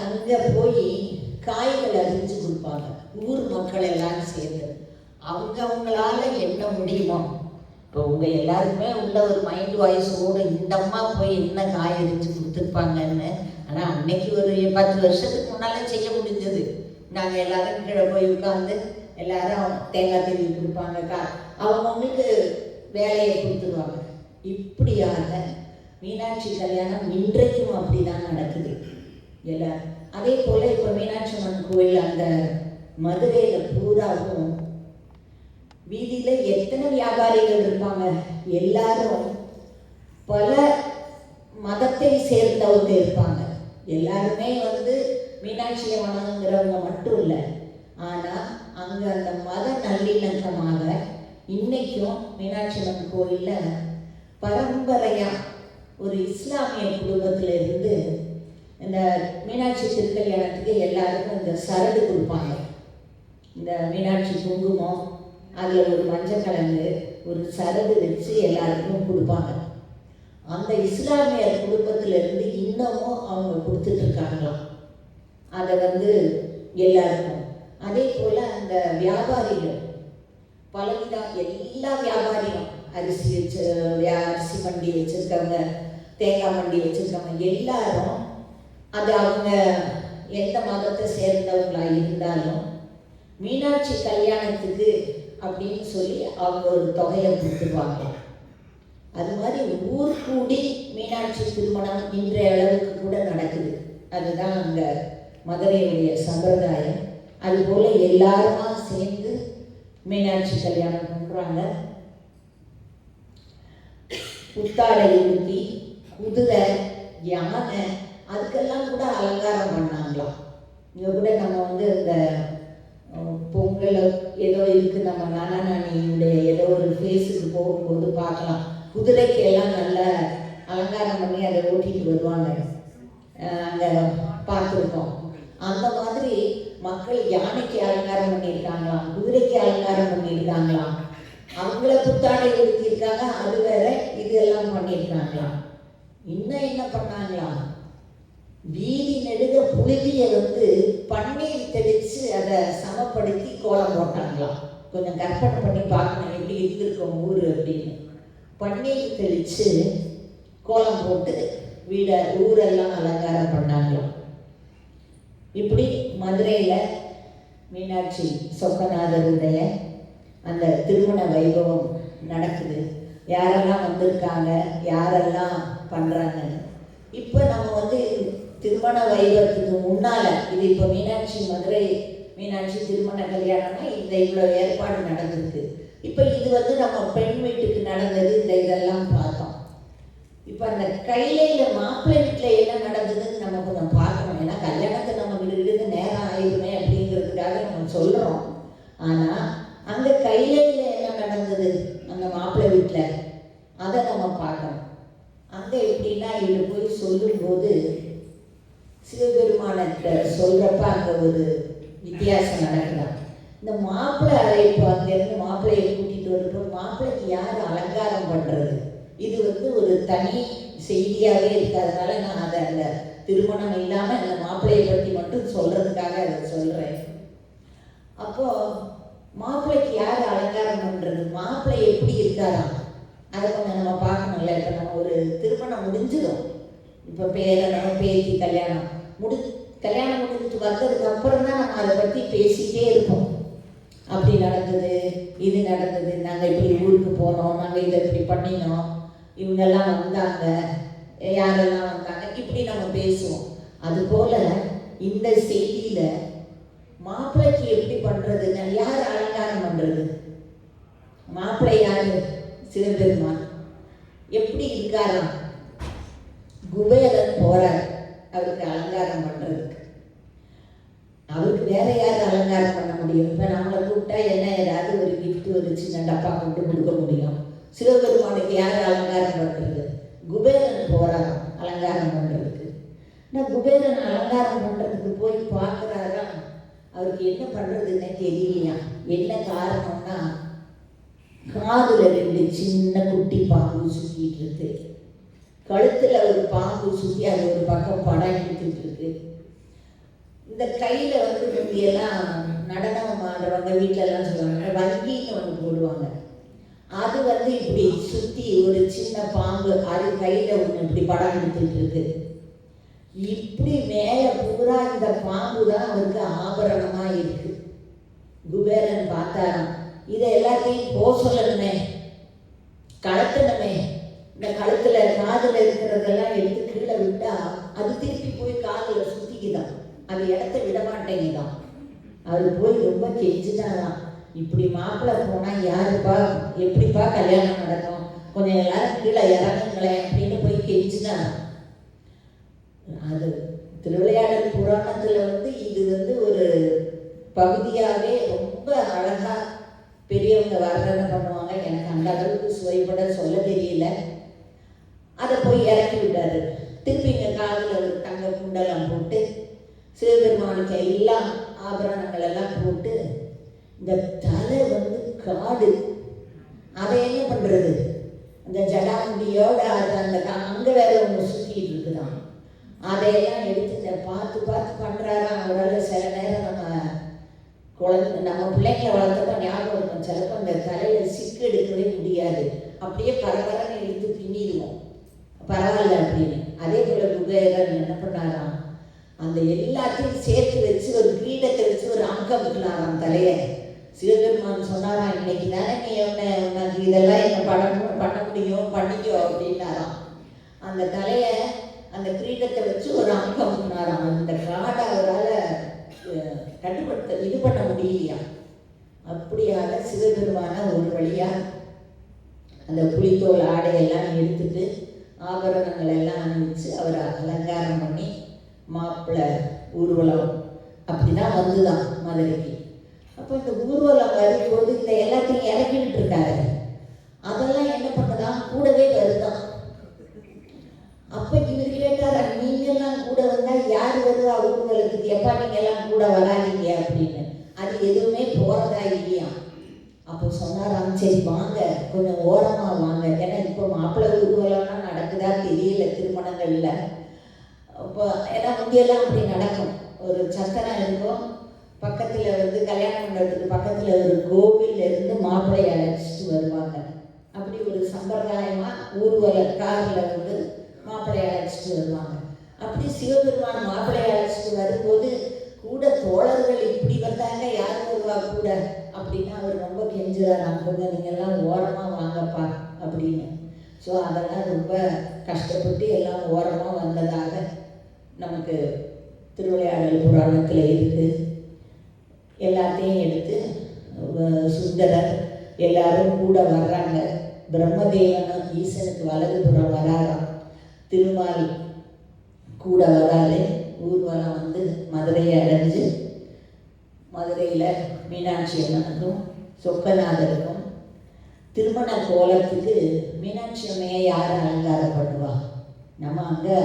அங்கே போய் காய்கள் அறிஞ்சு கொடுப்பாங்க ஊர் மக்கள் எல்லாரும் சேர்ந்து. அவங்களால என்ன முடியுமோ, இப்போ உங்கள் எல்லாருக்குமே உள்ள ஒரு மைண்ட் வாய்ஸோடு இந்த அம்மா போய் என்ன காய் அறிஞ்சு கொடுத்துருப்பாங்கன்னு. ஆனால் அன்னைக்கு ஒரு 10 வருஷத்துக்கு முன்னால் செய்ய முடிஞ்சது. நாங்கள் எல்லாரும் கீழே போய் உட்காந்து எல்லாரும் தேங்காய் திருவி கொடுப்பாங்க, அவங்களுக்கு வேலையை கொடுத்துருவாங்க. இப்படியாக மீனாட்சி கல்யாணம் இன்றைக்கும் அப்படி தான் நடக்குது எல்லாரும். அதே போல் இப்போ மீனாட்சி அம்மன் கோயில் அந்த மதுரையில் பூராவும் வீதியில் எத்தனை வியாபாரிகள் இருப்பாங்க, எல்லாரும் பல மதத்தை சேர்ந்தவங்க இருப்பாங்க. எல்லாருமே வந்து மீனாட்சியை வணங்குங்கிறவங்க மட்டும் இல்லை. ஆனால் அங்கே அந்த மத நல்லிணக்கமாக இன்னைக்கும் மீனாட்சி அம்மன் கோயிலில் பரம்பரையாக ஒரு இஸ்லாமிய குடும்பத்தில் இருந்து இந்த மீனாட்சி திருக்கல்யாணத்துக்கு எல்லாருக்கும் இந்த சரடு கொடுப்பாங்க. இந்த மீனாட்சி குங்குமம், அதில் ஒரு மஞ்சள் கிழங்கு, ஒரு சரடு வச்சு எல்லாருக்கும் கொடுப்பாங்க. அந்த இஸ்லாமிய குடும்பத்திலிருந்து இன்னமும் அவங்க கொடுத்துட்ருக்காங்களாம் அதை வந்து எல்லாருக்கும். அதே போல் அந்த வியாபாரிகள் பலவிதம், எல்லா வியாபாரியும் அரிசி மண்டி வச்சுருக்கவங்க, தேங்காய் மண்டி வச்சுருக்கவங்க எல்லாரும் அது அவங்க எந்த மதத்தை சேர்ந்தவங்களாக இருந்தாலும் மீனாட்சி கல்யாணத்துக்கு அப்படின்னு சொல்லி அவங்க ஒரு தொகையை கொடுத்துருவாங்க. அது மாதிரி ஊர் கூடி மீனாட்சி திருமணம் இன்றைய அளவுக்கு கூட நடக்குது. அதுதான் அங்கே மதுரையுடைய சம்பிரதாயம். அதுபோல் எல்லாருமா சேர்ந்து மீனாட்சி கல்யாணம் பண்ணுறாங்க. புத்தாடை உடுத்தி குதிரை யானை அதுக்கெல்லாம் கூட அலங்காரம் பண்ணாங்களாம். இங்கே கூட நம்ம இந்த பொங்கல் ஏதோ இருக்குது, நம்ம நானியுடைய ஏதோ ஒரு ஃபேஸுக்கு போகும்போது பார்க்கலாம். குதிரைக்கு எல்லாம் நல்ல அலங்காரம் பண்ணி அதை ஓட்டிட்டு வருவாங்க, அங்கே பார்த்துருக்கோம். அந்த மாதிரி மக்கள் யானைக்கு அலங்காரம் பண்ணியிருக்காங்களாம், குதிரைக்கு அலங்காரம் பண்ணியிருக்காங்களாம், அவங்கள புத்தாடை உடுத்தியிருக்காங்க, அது வேற இது எல்லாம் பண்ணியிருக்காங்களாம். இன்னும் என்ன பண்ணாங்களாம், வீதி நெடுக புழுதியை பன்னீர் தெளித்து அதை சமப்படுத்தி கோலம் போட்டாங்களாம். கொஞ்சம் கற்பனை பண்ணி பார்க்கணும் எப்படி இருந்திருக்கோம் ஊர் அப்படின்னு. பன்னீர் தெளித்து கோலம் போட்டு ஊரெல்லாம் அலங்காரம் பண்ணாங்களாம். இப்படி மதுரையில் மீனாட்சி சொக்கநாதருடைய அந்த திருமண வைபவம் நடக்குது. யாரெல்லாம் வந்திருக்காங்க, யாரெல்லாம் பண்ணுறாங்கன்னு. இப்போ நம்ம திருமண வைபவத்துக்கு முன்னால் இது இப்போ மதுரை மீனாட்சி திருமண கல்யாணம்னா இவ்வளோ ஏற்பாடு நடந்திருக்கு. இப்போ இது நம்ம பெண் வீட்டுக்கு நடந்தது, இதெல்லாம் பார்த்தோம். இப்போ அந்த கையில மாப்பிள்ளை வீட்டில் என்ன நடந்ததுன்னு நம்ம கொஞ்சம் பார்க்கணும். ஏன்னா கல்யாணத்தை நம்ம விடுகிறது நேரம் ஆயிடுமே அப்படிங்கிறதுக்காக நம்ம சொல்கிறோம். ஆனால் அங்கே கையில என்ன நடந்தது அந்த மாப்பிள்ளை வீட்டில், அதை நம்ம பார்க்கணும். அங்கே எப்படின்னா இவரு போய் சொல்லும்போது சிவபெருமானத்தை சொல்கிறப்ப அங்கே ஒரு வித்தியாசம் நடக்குதான். இந்த மாப்பிள்ளை அழைப்பு, அங்கேருந்து மாப்பிள்ளையை கூட்டிகிட்டு வரப்போ மாப்பிள்ளைக்கு யார் அலங்காரம் பண்ணுறது, இது ஒரு தனி செய்தியாகவே இருக்கிறதுனால நான் அதை அந்த திருமணம் இல்லாமல் அந்த மாப்பிள்ளையை பற்றி மட்டும் சொல்கிறதுக்காக அதை சொல்கிறேன். அப்போது மாப்பிள்ளைக்கு யார் அலங்காரம் பண்ணுறது, மாப்பிள்ளை எப்படி இருக்காராம், அதை கொஞ்சம் நம்ம பார்க்கணும்ல. இப்போ நம்ம ஒரு திருமணம் முடிஞ்சிடும், இப்போ பேரனோ பேத்தி கல்யாணம் முடிஞ்சிட்டு வந்ததுக்கு அப்புறம் தான் நம்ம அதை பற்றி பேசிகிட்டே இருப்போம். அப்படி நடந்தது, இது நடந்தது, நாங்கள் இப்படி ஊருக்கு போனோம், நாங்கள் இதை இப்படி பண்ணினோம், இவங்கெல்லாம் வந்தாங்க, யாரெல்லாம் வந்தாங்க, இப்படி நம்ம பேசுவோம். அதுபோல் இந்த செய்தியில் மாப்பிள்ளைக்கு எப்படி பண்ணுறதுன்னு, யார் அலங்காரம் பண்ணுறது, மாப்பிள்ளை யார், சிவபெருமான். எப்படி இருக்காராம், குபேரன் போகிறார் அவருக்கு அலங்காரம் பண்ணுறதுக்கு. அவருக்கு வேற யார் அலங்காரம் பண்ண முடியும்? இப்போ நம்மளை கூப்பிட்டா என்ன ஏதாவது ஒரு கிஃப்ட் ஒரு சின்ன டப்பா கொண்டு கொடுக்க முடியும். சிவபெருமானுக்கு யார் அலங்காரம் பண்ணுறது? குபேரன் போகிறாராம் அலங்காரம் பண்ணுறதுக்கு. ஆனால் குபேரன் அலங்காரம் பண்ணுறதுக்கு போய் பார்க்குறாரா, அவருக்கு என்ன பண்ணுறதுன்னே தெரியலையா. என்ன காரணம்னா, காதில் 2 சின்ன குட்டி பாம்பு சுற்றிட்டு இருக்கு, கழுத்தில் ஒரு பாம்பு சுற்றி அது ஒரு பக்கம் படம் எடுத்துட்டு இருக்கு. இந்த கையில் முந்தியெல்லாம் நடனம் ஆடுறவங்க வீட்டிலலாம் சொல்லுவாங்க, வங்கின்னு ஒன்று போடுவாங்க. அது இப்படி சுற்றி ஒரு சின்ன பாம்பு, அது கையில் ஒன்று இப்படி படம் எடுத்துட்டு இருக்கு. இப்படி மேலே பூரா இந்த பாம்பு தான் அவருக்கு ஆபரணமாக இருக்கு. குபேரன் பார்த்தாராம், இதை எல்லாத்தையும் போக சொல்லணுமே, கலத்தணுமே. இந்த கழுத்தில் காதில் இருக்கிறதெல்லாம் எடுத்து கீழே விட்டா அது திருப்பி போய் காதில் சுற்றிக்குதான், அது இடத்த விட மாட்டேங்குதான். அது போய் ரொம்ப கெஞ்சிட்டாராம், இப்படி மாப்பிள்ளை போனால் யாருப்பா எப்படிப்பா கல்யாணம் நடக்கும், கொஞ்சம் எல்லாரும் கீழே இறங்குங்களேன் அப்படின்னு போய் கெஞ்சினாராம். அது திருவிளையாடல் புராணத்தில் இது ஒரு பகுதியாகவே ரொம்ப அழகாக பெரியவங்க வர்ணனை பண்ணுவாங்க. எனக்கு அந்த அளவுக்கு சுவைப்பட சொல்ல தெரியல. அதை போய் இறக்கி விட்டாரு. திருப்பி இங்கே காதில் ஒரு தங்க குண்டலம் போட்டு சிவபெருமானுக்கு எல்லாம் ஆபரணங்கள் எல்லாம் போட்டு, இந்த தலை காடு, அதை என்ன பண்ணுறது, அந்த ஜடாமுடியோட அது அந்த அங்கே வேற ஒன்று சுற்றிட்டு இருக்குதான், அதையெல்லாம் எடுத்து பார்த்து பார்த்து பண்ணுறாராம். அவரால் சில நேரம் நம்ம பிள்ளைங்களை வளர்த்தப்ப ஞாபகம் இருக்கும், சிலப்போ அந்த தலையில் சிக்கு எடுக்கவே முடியாது, அப்படியே பரபரன்னு எடுத்து பின்னிடுவோம், பரவாயில்ல அப்படின்னு. அதே போல் குபேரன் என்ன பண்ணாராம், அந்த எல்லாத்தையும் சேர்த்து வச்சு ஒரு கிரீடத்தை வச்சு ஒரு அங்கம் விட்டுனாராம் தலையை. சிவபெருமான் சொன்னாராம், இன்னைக்கு தானே நீ உனக்கு இதெல்லாம் என்ன பண்ண முடியும், பண்ணிக்கோ அப்படின்னாராம். அந்த தலையை அந்த கிரீடத்தை வச்சு ஒரு அங்கம் சொன்னாராம். அந்த காடை அவரால் இது பண்ண முடியலையா. அப்படியாக சிவபெருமான ஒரு வழியாக அந்த புலித்தோல் ஆடையெல்லாம் எடுத்துட்டு ஆபரணங்கள் எல்லாம் அணிவிச்சு அவரை அலங்காரம் பண்ணி மாப்பிள்ளை ஊர்வலம் அப்படிதான் வந்துதான் மதுரைக்கு. அப்போ இந்த ஊர்வலம் வரும்போது இந்த எல்லாத்தையும் இறக்கிட்டு இருக்காரு. அதெல்லாம் என்ன பண்ணதான் கூடவே வருதான். அப்போ இவர் கேட்டாரா, நீங்கெல்லாம் கூட வந்தால் யார் வருவா ஊர்வலத்துக்கு, எப்பா நீங்கெல்லாம் கூட வராதீங்க அப்படின்னு. அது எதுவுமே போகிறதா இல்லையா. அப்போ சொன்னாராம், சரி வாங்க கொஞ்சம் ஓரமாக வாங்க, ஏன்னா இப்போ மாப்பிள்ளை ஊர்வலம்லாம் நடக்குதா தெரியல திருமணங்களில். இப்போ ஏன்னா முந்தியெல்லாம் அப்படி நடக்கும். ஒரு சத்தனம் இருக்கும், பக்கத்தில் கல்யாண மண்டபத்துக்கு பக்கத்தில் ஒரு கோவில் இருந்து மாப்பிள்ளையை அழைச்சிட்டு வருவாங்க. அப்படி ஒரு சம்பிரதாயமாக ஊர்வல காரில் மாப்பிள்ளையை அழைச்சிட்டு வருவாங்க. அப்படி சிவபெருமான் மாப்பிள்ளையை அழைச்சிட்டு வரும்போது கூட தோழர்கள் இப்படி வந்தாங்க, யார் வருவா கூட அப்படின்னு அவர் ரொம்ப கெஞ்சுறாரு, கொஞ்சம் நீங்கள்லாம் ஓரமாக வாங்கப்பா அப்படின்னு. ஸோ அதெல்லாம் ரொம்ப கஷ்டப்பட்டு எல்லாம் ஓரமாக வந்ததாக நமக்கு திருவிளையாடல் புராணத்தில் இருக்குது. எல்லாத்தையும் எடுத்து சுந்தரர் எல்லாரும் கூட வர்றாங்க. பிரம்மதேவனும் ஈசனுக்கு வலதுபுறம் வராராம். திருமால் கூட வராரு. ஊர்வலம் மதுரையை அடைஞ்சு மதுரையில் மீனாட்சி அம்மனுக்கும் சொக்கநாதருக்கும் திருமண கோலத்துக்கு மீனாட்சி அம்மையை யார் அலங்காரம் பண்ணுவா? நம்ம அங்கே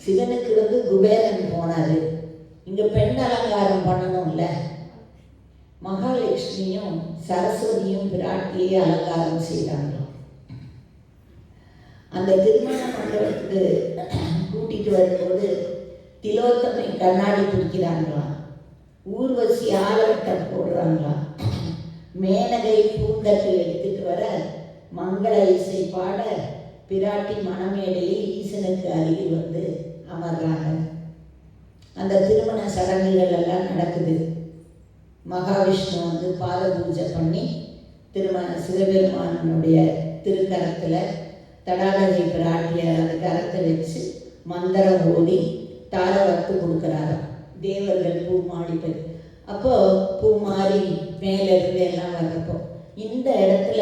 சிவனுக்கு குபேரன் போனார், இங்கே பெண் அலங்காரம் பண்ணணும்ல. மகாலட்சுமியும் சரஸ்வதியும் பிராட்டியை அலங்காரம் செய்கிறாங்க. அந்த திருமண மண்டபத்துக்கு கூட்டிகிட்டு வரும்போது திலோத்தமை கண்ணாடி பிடிக்கிறாங்களாம், ஊர்வசி ஆலவட்டம் போடுறாங்களாம், மேனகை பூந்தட்டு எடுத்துட்டு வர மங்கள இசை பாட பிராட்டி மணமேடையில் ஈசனுக்கு அருகில் அமர்றாங்க. அந்த திருமண சடங்குகள் எல்லாம் நடக்குது. மகாவிஷ்ணு பாத பூஜை பண்ணி சிவபெருமானுடைய திருக்கரத்தில் தடாகை பிராட்டியார் அந்த கரத்தை வச்சு மந்திரம் ஓதி தார வறுத்து கொடுக்குறாரு. தேவர்கள் பூ மாடி போய் அப்போ பூ மாறி மேலே இருந்து எல்லாம் வர்றப்போ இந்த இடத்துல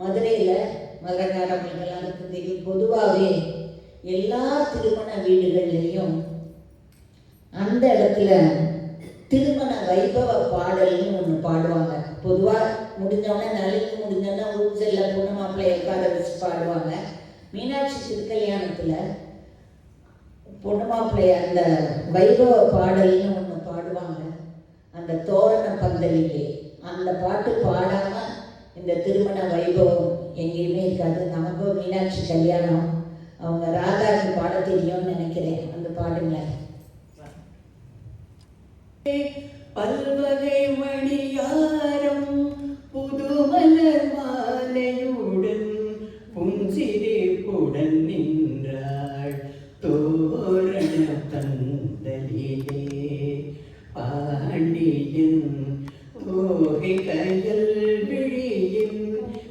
மதுரையில் மதுரைக்காரங்களுக்கெல்லாம் தெரியும், பொதுவாகவே எல்லா திருமண வீடுகள்லேயும் அந்த இடத்துல திருமண வைபவ பாடல்னு ஒன்று பாடுவாங்க. பொதுவாக முடிஞ்சோடனே நலுங்கு முடிஞ்சோன்னா ஊஞ்சலில் பொண்ணு மாப்பிள்ளையை உட்கார வச்சு பாடுவாங்க. மீனாட்சி திருக்கல்யாணத்தில் பொண்ணு மாப்பிள்ளைய அந்த வைபவ பாடல்னு ஒன்று பாடுவாங்க. அந்த தோரண பந்தலிலே அந்த பாட்டு பாடாமல் இந்த திருமண வைபவம் எங்கேயுமே இருக்காது. நமக்கு மீனாட்சி கல்யாணம் அவங்க ராதாக்கு பாட தெரியும்னு நினைக்கிறேன். அந்த பாடுங்க. பல்வகை மணியாரம் புதுமலர் மாலையுடன் புஞ்சிரிப்புடன் நின்றாள் தோரண பந்தலிலே. பாண்டியன் தோகை கயல் விழியின்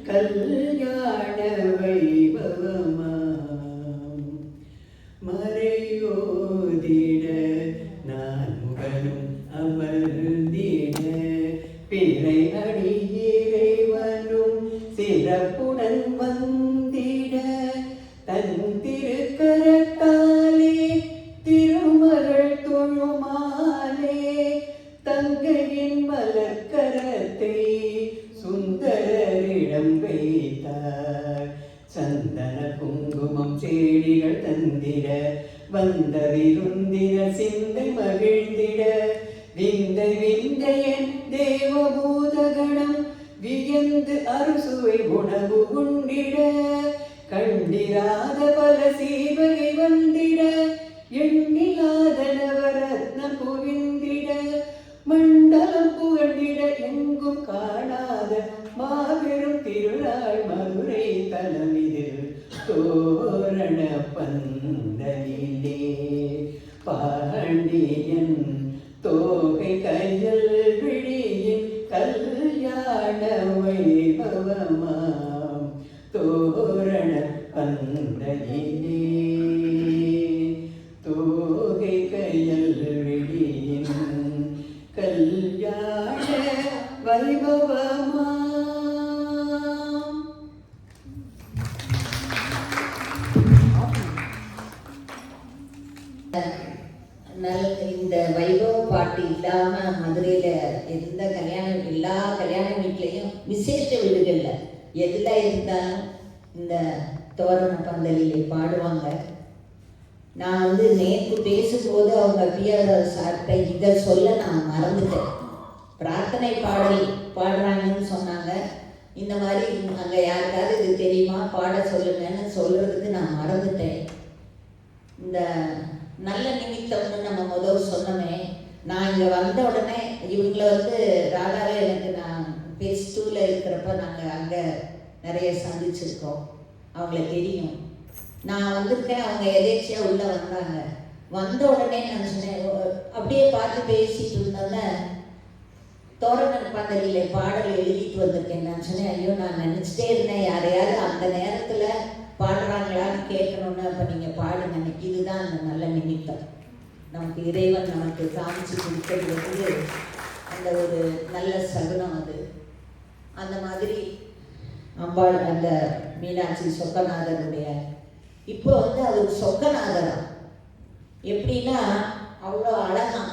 கல்யாண வைபவமாம் மறையோதிட நான் முகனும் அமர்ந்திட பிறை அடியிறைவனும் சிறப்புடன் வந்திட தன் திருக்கரத்தாலே திருமகள் தொழுமாலே தங்கையின் மலர்க்கரத்தை சுந்தரரிடம் வைத்தார். சந்தன குங்குமம் செடிகள் தந்திட வந்த விருந்தினர் சிந்தை மகிழ்ந்திட விந்தை விந்தையன் தேவபூதகணம் வியந்து அறுசுவை உணவு உண்டிட கண்டிராத பல சீவகை வந்திட எண்ணிலாத நவரத்னம் குவிந்திட மண்டலம் புகழ்ந்திட எங்கும் காணாத மாபெரும் திருநாள் மதுரை தலமிதில் தோரண பந்தலிலே. பாண்டியன் தோகை கையில் விழியின் பாட்டு இல்லாமல் மதுரையில் எந்த கல்யாணம், எல்லா கல்யாண வீட்லேயும் விசேஷ வீடுகளில் எதில் இருந்தாலும் இந்த தோரண பந்தலிலே பாடுவாங்க. நான் வந்து நேற்று பேசும்போது அவங்க பிஆர் சார்கிட்ட இதை சொல்ல நான் மறந்துட்டேன். பிரார்த்தனை பாடல் பாடுறாங்கன்னு சொன்னாங்க. இந்த மாதிரி அங்கே யாருக்காவது இது தெரியுமா பாட சொல்லுங்கன்னு சொல்கிறதுக்கு நான் மறந்துட்டேன். இந்த நல்ல நிமித்தம்னு நம்ம முதல் சொன்னோமே, நான் இங்கே வந்த உடனே இவங்கள வந்து ராதாவே எனக்கு நான் +2 இருக்கிறப்ப நாங்கள் அங்கே நிறைய சந்திச்சிருக்கோம், அவங்கள தெரியும். நான் வந்திருக்கேன், அவங்க எதேச்சியாக உள்ளே வந்தாங்க. வந்த உடனே நான் சொன்னேன், அப்படியே பார்த்து பேசிட்டு இருந்தோன்னே தோரண பந்தலிலே பாடல் எழுதிட்டு வந்திருக்கேன். நான் சொன்னேன், ஐயோ நான் நினச்சிட்டே இருந்தேன் யாரையாவது அந்த நேரத்தில் பாடுறாங்களான்னு கேட்கணுன்னு. அப்போ நீங்கள் பாடுங்க, எனக்கு இதுதான் அந்த நல்ல நிமித்தம். நமக்கு இறைவன் நமக்கு காமிச்சு கொடுத்தது வந்து அந்த ஒரு நல்ல சகுனம் அது. அந்த மாதிரி அம்பாள் அந்த மீனாட்சி சொக்கநாதருடைய இப்போ வந்து அவர் சொக்கநாதரா எப்படின்னா அவ்வளோ அழகா.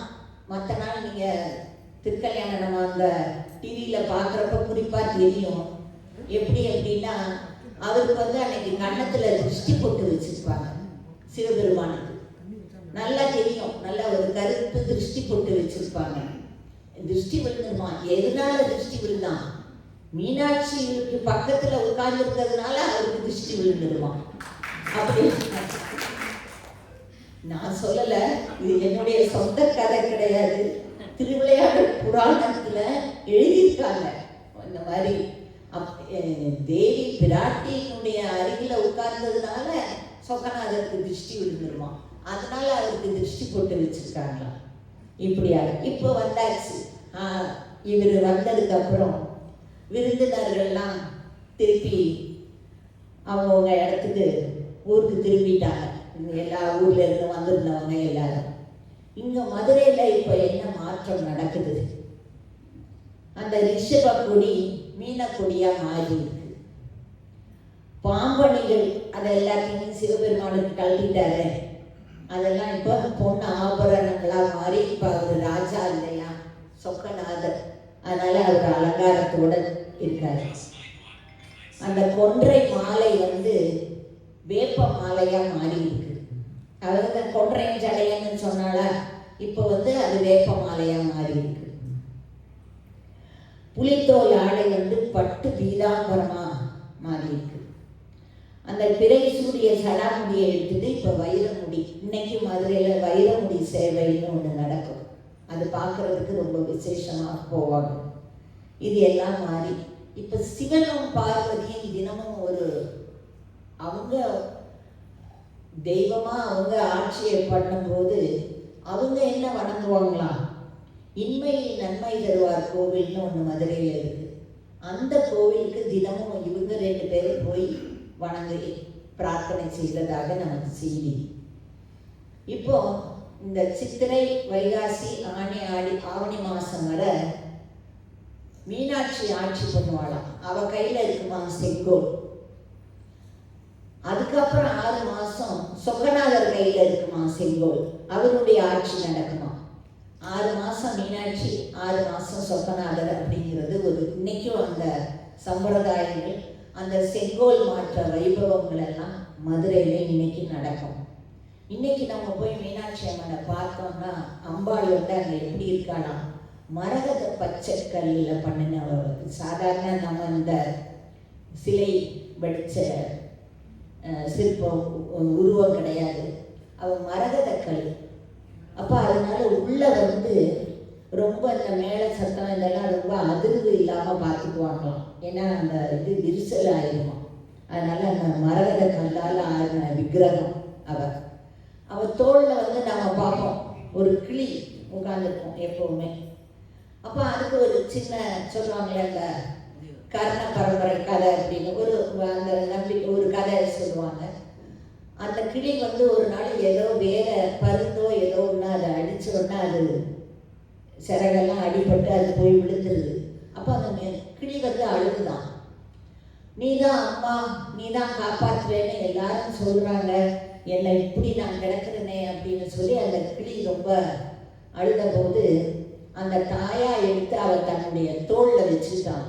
மற்ற நாள் நீங்கள் திருக்கல்யாணம் நம்ம அந்த டிவியில் பார்க்குறப்ப குறிப்பாக தெரியும். எப்படி அப்படின்னா அவருக்கு வந்து அன்னைக்கு கன்னத்தில் திருஷ்டி போட்டு வச்சுருப்பாங்க சிவபெருமானுக்கு. நல்லா தெரியும், நல்லா ஒரு கருப்பு திருஷ்டி போட்டு வச்சுருப்பாங்க. திருஷ்டி விழுந்துருமா? எதனால திருஷ்டி விழுந்தான்? மீனாட்சிக்கு பக்கத்தில் உட்கார்ந்து இருக்கிறதுனால அவருக்கு திருஷ்டி விழுந்துருமா? அப்படி நான் சொல்லலை, இது என்னுடைய சொந்த கதை கிடையாது. திருவிளையாடல் புராணத்தில் எழுதியிருக்காங்க. இந்த மாதிரி தேவி பிராட்டியினுடைய அருகில் உட்கார்ந்ததுனால சொக்கநாதருக்கு திருஷ்டி விழுந்துருமா, அதனால அவருக்கு திருஷ்டி போட்டு வச்சிருக்காங்களாம். இப்படியா இப்போ வந்தாச்சு. இவர் வந்ததுக்கு அப்புறம் விருந்தினர்கள்லாம் திருப்பி அவங்கவுங்க இடத்துக்கு ஊருக்கு திரும்பிட்டாங்க. எல்லா ஊர்ல இருந்து வந்திருந்தவங்க எல்லாரும். இங்க மதுரையில் இப்போ என்ன மாற்றம் நடக்குது? அந்த ரிஷப கொடி மீனக்கொடியா மாறி இருக்கு. பாம்பணிகள் அதை எல்லாத்தையும் சிவபெருமானுக்கு கழட்டிட்டாரு. அதெல்லாம் இப்போ பொண்ணு ஆபரணங்களா மாறி இப்போ அவர் ராஜா இல்லையா, சொக்கநாதர். அதனால அவர் அலங்காரத்தோட இருக்காரு. அந்த கொன்றை மாலை வந்து வேப்ப மாலையா மாறி இருக்கு. அதாவது கொன்றையும் ஜடையன்னு சொன்னால இப்போ வந்து அது வேப்ப மாலையா மாறி இருக்கு. புலித்தோல் ஆடை வந்து பட்டு பீதாம்பரமா மாறி இருக்கு. அந்த பிறை சூரிய சடாமுடியை எடுத்துட்டு இப்போ வைரமுடி, இன்னைக்கு மதுரையில் வைரமுடி சேவைன்னு ஒன்று நடக்கும். அது பார்க்கறதுக்கு ரொம்ப விசேஷமாக போவாங்க. இது எல்லாம் மாறி இப்போ சிவனும் பார்வதியும் தினமும் ஒரு அவங்க தெய்வமாக அவங்க ஆட்சியை பண்ணும்போது அவங்க என்ன வணங்குவாங்களாம்? இன்மையில் நன்மை தருவார் கோவில்னு ஒன்று மதுரையில் இருக்குது. அந்த கோவிலுக்கு தினமும் இவங்க 2 பேரும் போய் வணங்கி பிரார்த்தனை செய்ததாக நமக்கு செய்தி. இப்போ இந்த சித்திரை வைகாசி ஆவணி மாதம் வர மீனாட்சி ஆட்சி பண்ணுவாளாம். அவள் கையில் இருக்குமா செங்கோல். அதுக்கப்புறம் 6 மாதம் சொக்கநாதர் கையில் இருக்குமா செங்கோல். அவருடைய ஆட்சி நடக்குமா. 6 மாதம் மீனாட்சி, 6 மாதம் சொக்கநாதர் அப்படிங்கிறது ஒரு இன்னைக்கும் அந்த சம்பிரதாயங்கள், அந்த செங்கோல் மாற்ற வைபவங்கள் எல்லாம் மதுரையில் இன்னைக்கு நடக்கும். இன்னைக்கு நம்ம போய் மீனாட்சி அம்மனை பார்த்தோம்னா அம்பாள் வந்து அங்கே எப்படி இருக்கானா, மரகத பச்சை கல்லில் பண்ணின சாதாரண நம்ம இந்த சிலை வடித்த சிற்பம் உருவம் கிடையாது, அவன் மரகத கல். அப்போ அதனால உள்ள வந்து ரொம்ப இந்த மேலே சத்தம் இதெல்லாம் ரொம்ப அதிர்வு இல்லாமல் பார்த்துக்குவாங்களாம். ஏன்னா அந்த இது விரிசல் ஆயிடுமா. அதனால அந்த மரகத கல்லால் ஆகின விக்கிரகம் அவள் தோளில் வந்து நம்ம பார்ப்போம் ஒரு கிளி உட்காந்துருக்கோம் எப்போவுமே. அப்போ அதுக்கு ஒரு சின்ன சொல்லுவாங்களே அந்த கர்ண பரம்பரை கதை அப்படின்னு அந்த நம்பிக்கை ஒரு கதை சொல்லுவாங்க. அந்த கிளி வந்து ஒரு நாள் ஏதோ வேற பருந்தோ ஏதோ ஒன்று அதை அடித்தோன்னா அது சிறகெல்லாம் அடிபட்டு அது போய் விழுந்துருது. அப்போ அந்த கிளி வந்து அழுகுதான், நீ தான் அம்மா, நீ தான் காப்பாற்றுவேன்னு எல்லாரும் சொல்கிறாங்க, என்னை இப்படி நான் கிடக்கிறேனே அப்படின்னு சொல்லி அந்த கிளி ரொம்ப அழுத போது அந்த தாயா எடுத்து அவள் தன்னுடைய தோளில் வச்சுட்டான்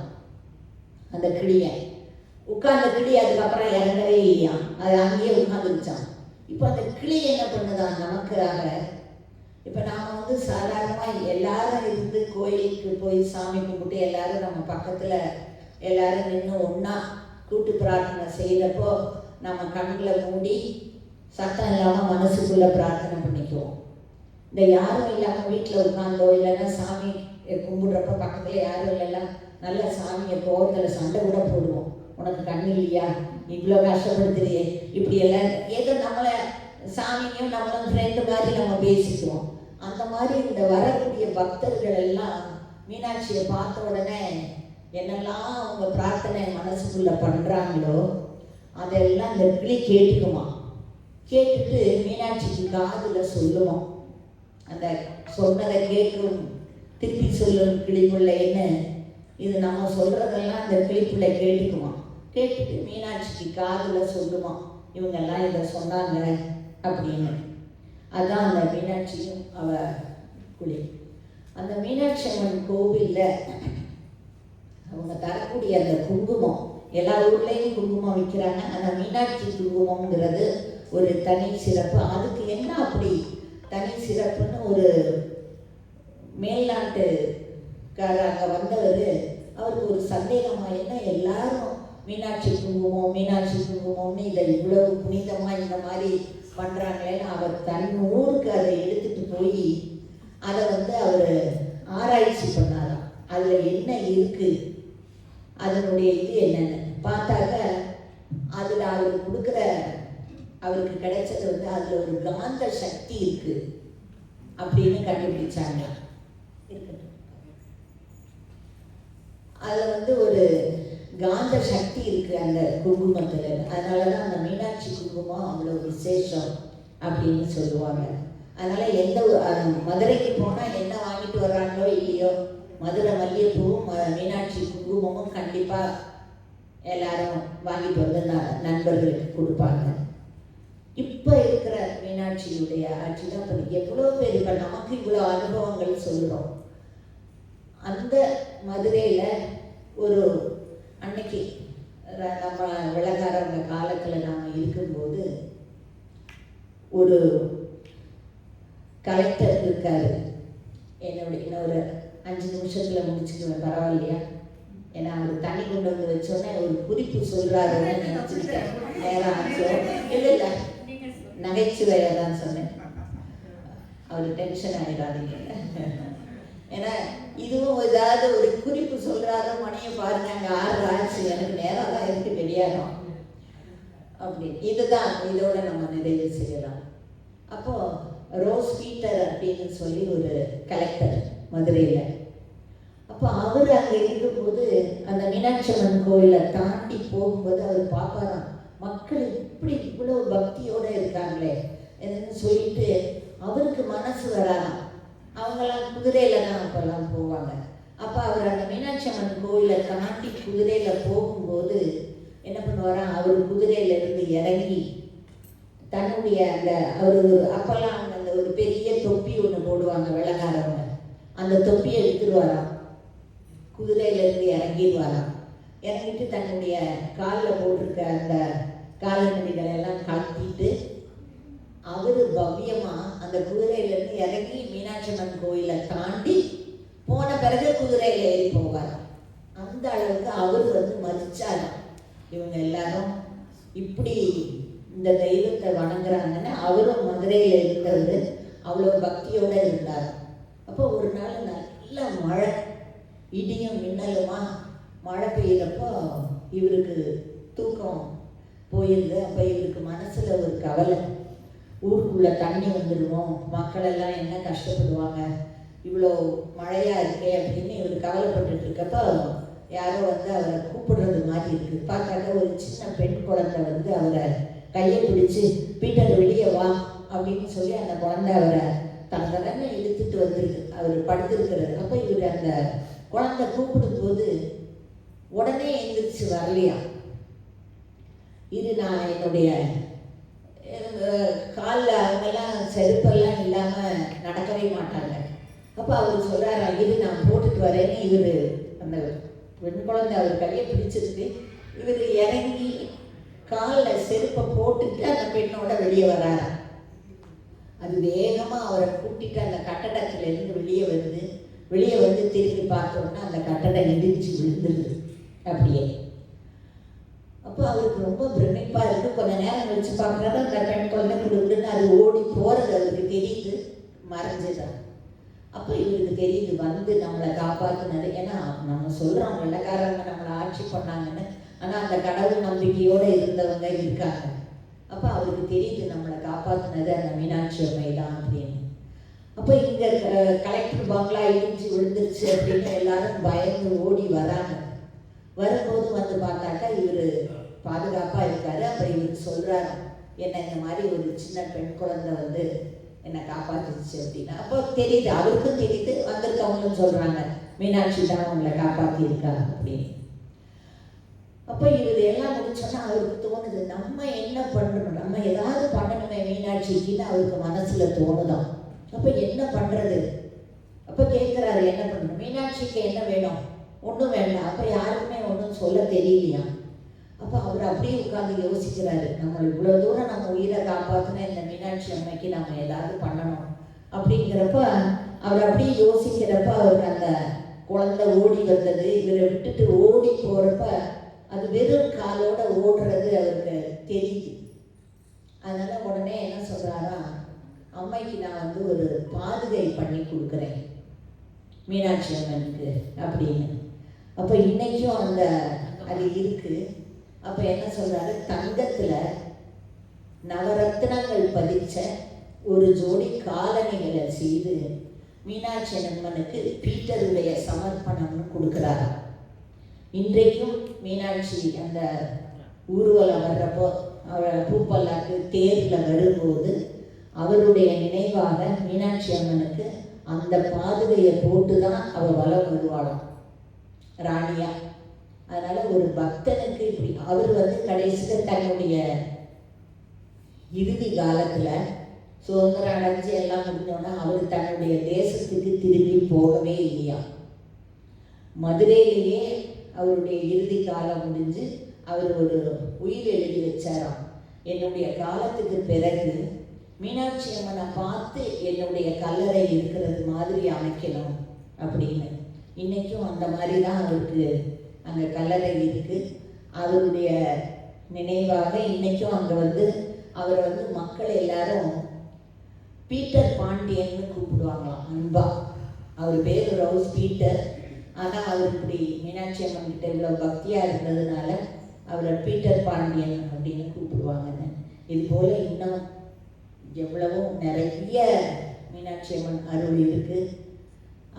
அந்த கிளியை. உட்கார்ந்த கிளி அதுக்கப்புறம் இறங்கவே இல்லையா, அது அங்கேயே உட்காந்துருச்சான். இப்போ அந்த கிளி என்ன பண்ணுதான் நமக்காக? இப்போ நாம் வந்து சாதாரணமாக எல்லாரும் இருந்து கோயிலுக்கு போய் சாமி கும்பிட்டு எல்லாரும் நம்ம பக்கத்தில் எல்லாரும் நின்று ஒன்றா கூட்டு பிரார்த்தனை செய்கிறப்போ நம்ம கண்களை மூடி சத்தம் இல்லாமல் மனசுக்குள்ளே பிரார்த்தனை பண்ணிக்குவோம். இந்த யாரும் இல்லாமல் வீட்டில் உட்காந்தோ இல்லைன்னா சாமி கும்பிடுறப்ப பக்கத்தில் யாரும் இல்லைன்னா நல்ல சாமியை கோவத்தில் சண்டை கூட போடுவோம். உனக்கு கண்ணு இல்லையா, இவ்வளோ கஷ்டப்படுத்துறியே, இப்படி எல்லாம் ஏதோ நம்மளை சாமியும் நம்மளும் ஃப்ரெண்டு மாதிரி நம்ம பேசிக்குவோம். அந்த மாதிரி இந்த வரக்கூடிய பக்தர்கள் எல்லாம் மீனாட்சியை பார்த்த உடனே என்னெல்லாம் அவங்க பிரார்த்தனை மனசுக்குள்ளே பண்ணுறாங்களோ அதெல்லாம் இந்த கிளி கேட்டுக்குமா. கேட்டுட்டு மீனாட்சிக்கு காதில் சொல்லுவோம். அந்த சொன்னதை கேட்கும் திருப்பி சொல்லும் கிளிப்பிள்ளைன்னு இது நம்ம சொல்கிறதெல்லாம் இந்த கிளிப்பிள்ளை கேட்டுக்குமா. கேட்டுட்டு மீனாட்சிக்கு காதில் சொல்லுமா, இவங்கெல்லாம் இதை சொன்னாங்க அப்படின்னு. அதுதான் அந்த மீனாட்சியும் அவ குளி. அந்த மீனாட்சி அம்மன் கோவிலில் அவங்க தரக்கூடிய அந்த குங்குமம், எல்லா ஊர்லேயும் குங்குமம் விற்கிறாங்க. அந்த மீனாட்சி குங்குமங்கிறது ஒரு தனி சிறப்பு. அதுக்கு என்ன அப்படி தனி சிறப்புன்னு ஒரு மேல்நாட்டுக்காரர் அங்கே வந்தவர், அவருக்கு ஒரு சந்தேகமாக என்ன எல்லாரும் மீனாட்சி குங்குமம்னு இதை இவ்வளவு புனிதமாக இந்த மாதிரி பண்ணுறாங்களேன்னு அவர் தன் ஊருக்கு அதை எடுத்துகிட்டு போய் அதை வந்து அவர் ஆராய்ச்சி பண்ணாராம். அதில் என்ன இருக்குது, அதனுடைய இது என்னென்னு பார்த்தாக்க அதில் அவர் கொடுக்குற அவருக்கு கிடைச்சது வந்து அதில் ஒரு காந்த சக்தி இருக்குது அப்படின்னு கண்டுபிடிச்சாங்க. அதில் வந்து ஒரு காந்த சக்தி இருக்குது அந்த குங்குமத்தில். அதனால தான் அந்த மீனாட்சி குங்குமம் அவ்வளோ விசேஷம் அப்படின்னு சொல்லுவாங்க. அதனால் எந்த மதுரைக்கு போனால் என்ன வாங்கிட்டு வர்றாங்களோ இல்லையோ, மதுரை மல்லிகைப்பூவும் மீனாட்சி குங்குமமும் கண்டிப்பாக எல்லாரும் வாங்கிட்டு வந்து நண்பர்களுக்கு கொடுப்பாங்க. இப்போ இருக்கிற மீனாட்சியுடைய ஆட்சி தான் இப்போ எவ்வளோ பேர் இப்போ நமக்கு இவ்வளோ அனுபவங்கள் சொல்கிறோம். அந்த மதுரையில் ஒரு அன்னைக்கு நம்ம விளக்காரங்க காலத்தில் நாம் இருக்கும்போது ஒரு கலெக்டர் இருக்காரு. இன்னும் ஒரு 5 நிமிஷத்தில் முடிச்சுக்குவேன், பரவாயில்லையா? ஏன்னா அவர் தண்ணி கொண்டு வந்து வச்சோன்னே ஒரு குறிப்பு சொல்கிறாருன்னு நினச்சிக்கிட்டேன். நேரம் ஆச்சோ இல்லை நகைச்சுவையாக தான் சொன்னேன், அவர் டென்ஷன் ஆகிடாதீங்க. ஏன்னா இதுவும் ஏதாவது ஒரு குறிப்பு சொல்கிறாரோ, மணியை பாருங்க அங்கே 6 ஆச்சு, எனக்கு நேரம் தான் இருக்கு வெளியாகும் அப்படின்னு. இதுதான் இதோட நம்ம நிறைவு செய்யலாம். அப்போது ரோஸ் பீட்டர் அப்படின்னு சொல்லி ஒரு கலெக்டர் மதுரையில். அப்போ அவர் அங்கே இருக்கும்போது அந்த மீனாட்சி அம்மன் கோயிலை தாண்டி போகும்போது அவர் பார்ப்பாராம், மக்கள் இப்படி இவ்வளோ பக்தியோடு இருக்காங்களே என்னன்னு சொல்லிட்டு அவருக்கு மனசு வராராம். அவங்கெல்லாம் குதிரையில் தான் அப்போல்லாம் போவாங்க. அப்போ அவர் அந்த மீனாட்சி அம்மன் கோயிலை தாண்டி குதிரையில் போகும்போது என்ன பண்ணுவாராம், அவர் குதிரையிலேருந்து இறங்கி தன்னுடைய அந்த அவர் அப்போல்லாம் அந்த ஒரு பெரிய தொப்பி ஒன்று போடுவாங்க வெள்ளக்காரவங்க, அந்த தொப்பியை எடுத்துருவாராம். குதிரையிலேருந்து இறங்கிடுவாராம். இறங்கிட்டு தன்னுடைய காலில் போட்டிருக்க அந்த காலணிகளை எல்லாம் கழட்டிட்டு அவர் பவ்யமாக அந்த குதிரையிலேருந்து இறங்கி மீனாட்சி அம்மன் கோயிலை தாண்டி போன பிறகு குதிரையில் ஏறி போவாராம். அந்த அளவுக்கு அவர் வந்து மதிச்சாராம். இவங்க எல்லாரும் இப்படி இந்த தெய்வத்தை வணங்குறாங்கன்னு அவரும் மதுரையில் இருக்கிறது அவ்வளோ பக்தியோடு இருந்தார். அப்போ ஒரு நாள் நல்ல மழை, இடியும் மின்னலுமா மழை பெய்கிறப்போ இவருக்கு தூக்கம் போயிடுது. அப்போ இவருக்கு மனசில் ஒரு கவலை, ஊருக்குள்ளே தண்ணி வந்துடுவோம், மக்களெல்லாம் என்ன கஷ்டப்படுவாங்க, இவ்வளோ மழையாக இருக்கே அப்படின்னு இவர் கவலைப்பட்டுட்டு இருக்கப்போ யாரோ வந்து அவரை கூப்பிடுறது மாதிரி இருக்குது. பார்த்தாக்க ஒரு சின்ன பெண் குழந்தை வந்து அவரை கையை பிடிச்சி பீட்டர் வெளியே வா அப்படின்னு சொல்லி அந்த குழந்தை அவரை தங்கன்னு இழுத்துட்டு வந்துருக்கு. அவர் படுத்திருக்கிறது. அப்போ இவர் அந்த குழந்தை கூப்பிடும்போது உடனே எந்திரிச்சு வரலையா. இது நான் என்னுடைய காலில் அவங்கெல்லாம் செருப்பெல்லாம் இல்லாமல் நடக்கவே மாட்டாங்க. அப்போ அவர் சொல்கிறாரா, இது நான் போட்டுட்டு வரேன்னு இவர் அந்த பெண் குழந்தை அவர் கையை பிடிச்சிருக்கு. இவர் இறங்கி காலில் செருப்பை போட்டுட்டு அந்த பெண்ணோட வெளியே வராரா. அது வேகமாக அவரை கூட்டிட்டு அந்த கட்டடத்திலேருந்து வெளியே வருது. வெளியே வந்து திரும்பி பார்த்தோன்னா அந்த கட்டடம் இடிச்சு விழுந்துருது அப்படியே. அப்போ அவருக்கு ரொம்ப பிரமிப்பாக இருக்குது. கொஞ்ச நேரம் கழிச்சு பார்க்குறாரு, அந்த பெண் குழந்தை கொடுக்குன்னு அது ஓடி போகிறது அவருக்கு தெரியுது, மறைஞ்சிதான். அப்போ இவருக்கு தெரியுது வந்து நம்மளை காப்பாற்றினது. ஏன்னா நம்ம சொல்கிறோம் வெள்ளக்காரங்க நம்மளை ஆட்சி பண்ணாங்கன்னு, ஆனால் அந்த கடவுள் நம்பிக்கையோடு இருந்தவங்க இருக்காங்க. அப்போ அவருக்கு தெரியுது நம்மளை காப்பாற்றினது அந்த மீனாட்சி அம்மை தான் அப்படின்னு. அப்போ இங்கே கலெக்டர் பங்களா இடிஞ்சு விழுந்துருச்சு அப்படின்னு எல்லாரும் பயந்து ஓடி வராங்க. வரும்போது வந்து பார்த்தாக்கா இவர் பாதுகாப்பாக இருக்காரு. அப்போ இவர் சொல்கிறாரு, என்ன இந்த மாதிரி ஒரு சின்ன பெண் குழந்தை வந்து என்னை காப்பாற்றிடுச்சு அப்படின்னா. அப்போ தெரியுது, அவருக்கும் தெரியுது, வந்திருக்கவங்களும் சொல்கிறாங்க மீனாட்சி தான் அவங்களை காப்பாற்றியிருக்கா அப்படின்னு. அப்போ இவர் எல்லாம் முடிச்சோன்னா அவருக்கு தோணுது, நம்ம என்ன பண்ணணும், நம்ம ஏதாவது பண்ணணுமே மீனாட்சிக்குன்னு அவருக்கு மனசில் தோணுதான். அப்போ என்ன பண்ணுறது? அப்போ கேட்குறாரு, என்ன பண்ணணும், மீனாட்சிக்கு என்ன வேணும்? ஒன்றும் வேண்டாம். அப்போ யாருக்குமே ஒன்றும் சொல்ல தெரியலையா. அப்போ அவர் அப்படியே உட்காந்து யோசிக்கிறாரு, நம்ம இவ்வளோ தூரம் நம்ம உயிரை காப்பாற்றின இந்த மீனாட்சி அம்மைக்கு நம்ம ஏதாவது பண்ணணும் அப்படிங்கிறப்ப அவர் அப்படியே யோசிக்கிறப்ப அவருக்கு அந்த குழந்தை ஓடி வந்தது, இவரை விட்டுட்டு ஓடி போகிறப்ப அது வெறும் காலோட ஓடுறது அவருக்கு தெரியுது. அதனால் உடனே என்ன சொல்கிறாரா, அம்மைக்கு நான் வந்து ஒரு பாதுகை பண்ணி கொடுக்குறேன் மீனாட்சி அம்மனுக்கு அப்படின்னு. அப்போ இன்னைக்கும் அந்த அது இருக்குது. அப்போ என்ன சொல்கிறாரு, தங்கத்தில் நவரத்னங்கள் பதிச்ச ஒரு ஜோடி காலணிகளை செய்து மீனாட்சி அம்மனுக்கு பீட்டருடைய சமர்ப்பணம்னு கொடுக்குறாரா. இன்றைக்கும் மீனாட்சி அந்த ஊர்வலம் வர்றப்போ அவர் பூப்பல்லாக்கு தேரில் வரும்போது அவருடைய நினைவாக மீனாட்சி அம்மனுக்கு அந்த பாதுகையை போட்டு தான் அவள் வலம் வருவாளாம் ராணியா. அதனால் ஒரு பக்தனுக்கு இப்படி அவர் வந்து கடைசியில் தன்னுடைய இறுதி காலத்தில் சுதந்திரம் அடைஞ்சு எல்லாம் முடிஞ்சோன்னா அவர் தன்னுடைய தேசத்துக்கு திரும்பி போகவே இல்லையா. மதுரையிலேயே அவருடைய இறுதி காலம் முடிஞ்சு அவர் ஒரு உயிர் எழுதி வச்சாராம், என்னுடைய காலத்துக்கு பிறகு மீனாட்சி அம்மனை பார்த்து என்னுடைய கல்லறை இருக்கிறது மாதிரி அமைக்கணும் அப்படின்னு. இன்றைக்கும் அந்த மாதிரி தான் அவருக்கு அங்கே கல்லறை இருக்குது. அவருடைய நினைவாக இன்றைக்கும் அங்கே வந்து அவரை வந்து மக்கள் எல்லாரும் பீட்டர் பாண்டியன்னு கூப்பிடுவாங்களாம் அன்பா. அவர் பேர் ரவுஸ் பீட்டர். ஆனால் அவர் இப்படி மீனாட்சி அம்மன் கிட்ட இவ்வளோ பக்தியாக இருந்ததுனால அவரை பீட்டர் பாண்டியன் அப்படின்னு கூப்பிடுவாங்கன்னு. இது போல் இன்னும் எவ்வளவோ நிறைய மீனாட்சி அம்மன் அருள் இருக்குது.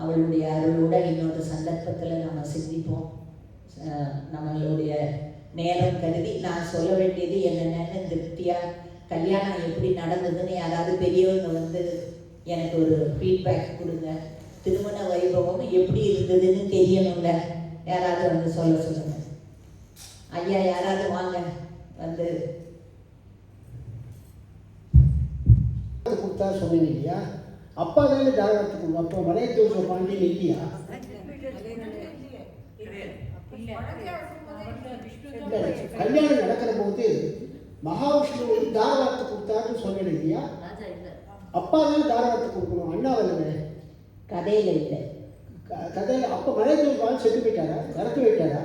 அவளுடைய அருளோட இன்னொரு சந்தர்ப்பத்தில் நம்ம சிந்திப்போம். நம்மளுடைய நேரம் கருதி நான் சொல்ல வேண்டியது என்னென்னு திருப்தியாக கல்யாணம் எப்படி நடந்ததுன்னு யாராவது பெரியவங்க வந்து எனக்கு ஒரு ஃபீட்பேக் கொடுங்க. திருமண வைபவம் எப்படி இருந்ததுன்னு தெரியணும்ல, யாராவது வந்து சொல்லுங்க. ஐயா யாராவது வாங்க வந்து. கொடுத்தா சொன்னீங்க இல்லையா, அப்பா தானே ஜாதகத்துக்கு அப்போ மலையத்தூர் பாண்டியன் இல்லையா? கல்யாணம் நடக்கிற போது மகாவிஷ்ணு தாரவார்த்தை கொடுத்தாருன்னு சொன்னேன் இல்லையா, அப்பா தானே தாரவார்த்தை கொடுக்கணும், அண்ணா வரல. கதையில் இல்லை, கதையில் அப்போ மலையத்தூர் பால் செத்து போயிட்டாரா, இறத்து போயிட்டாரா?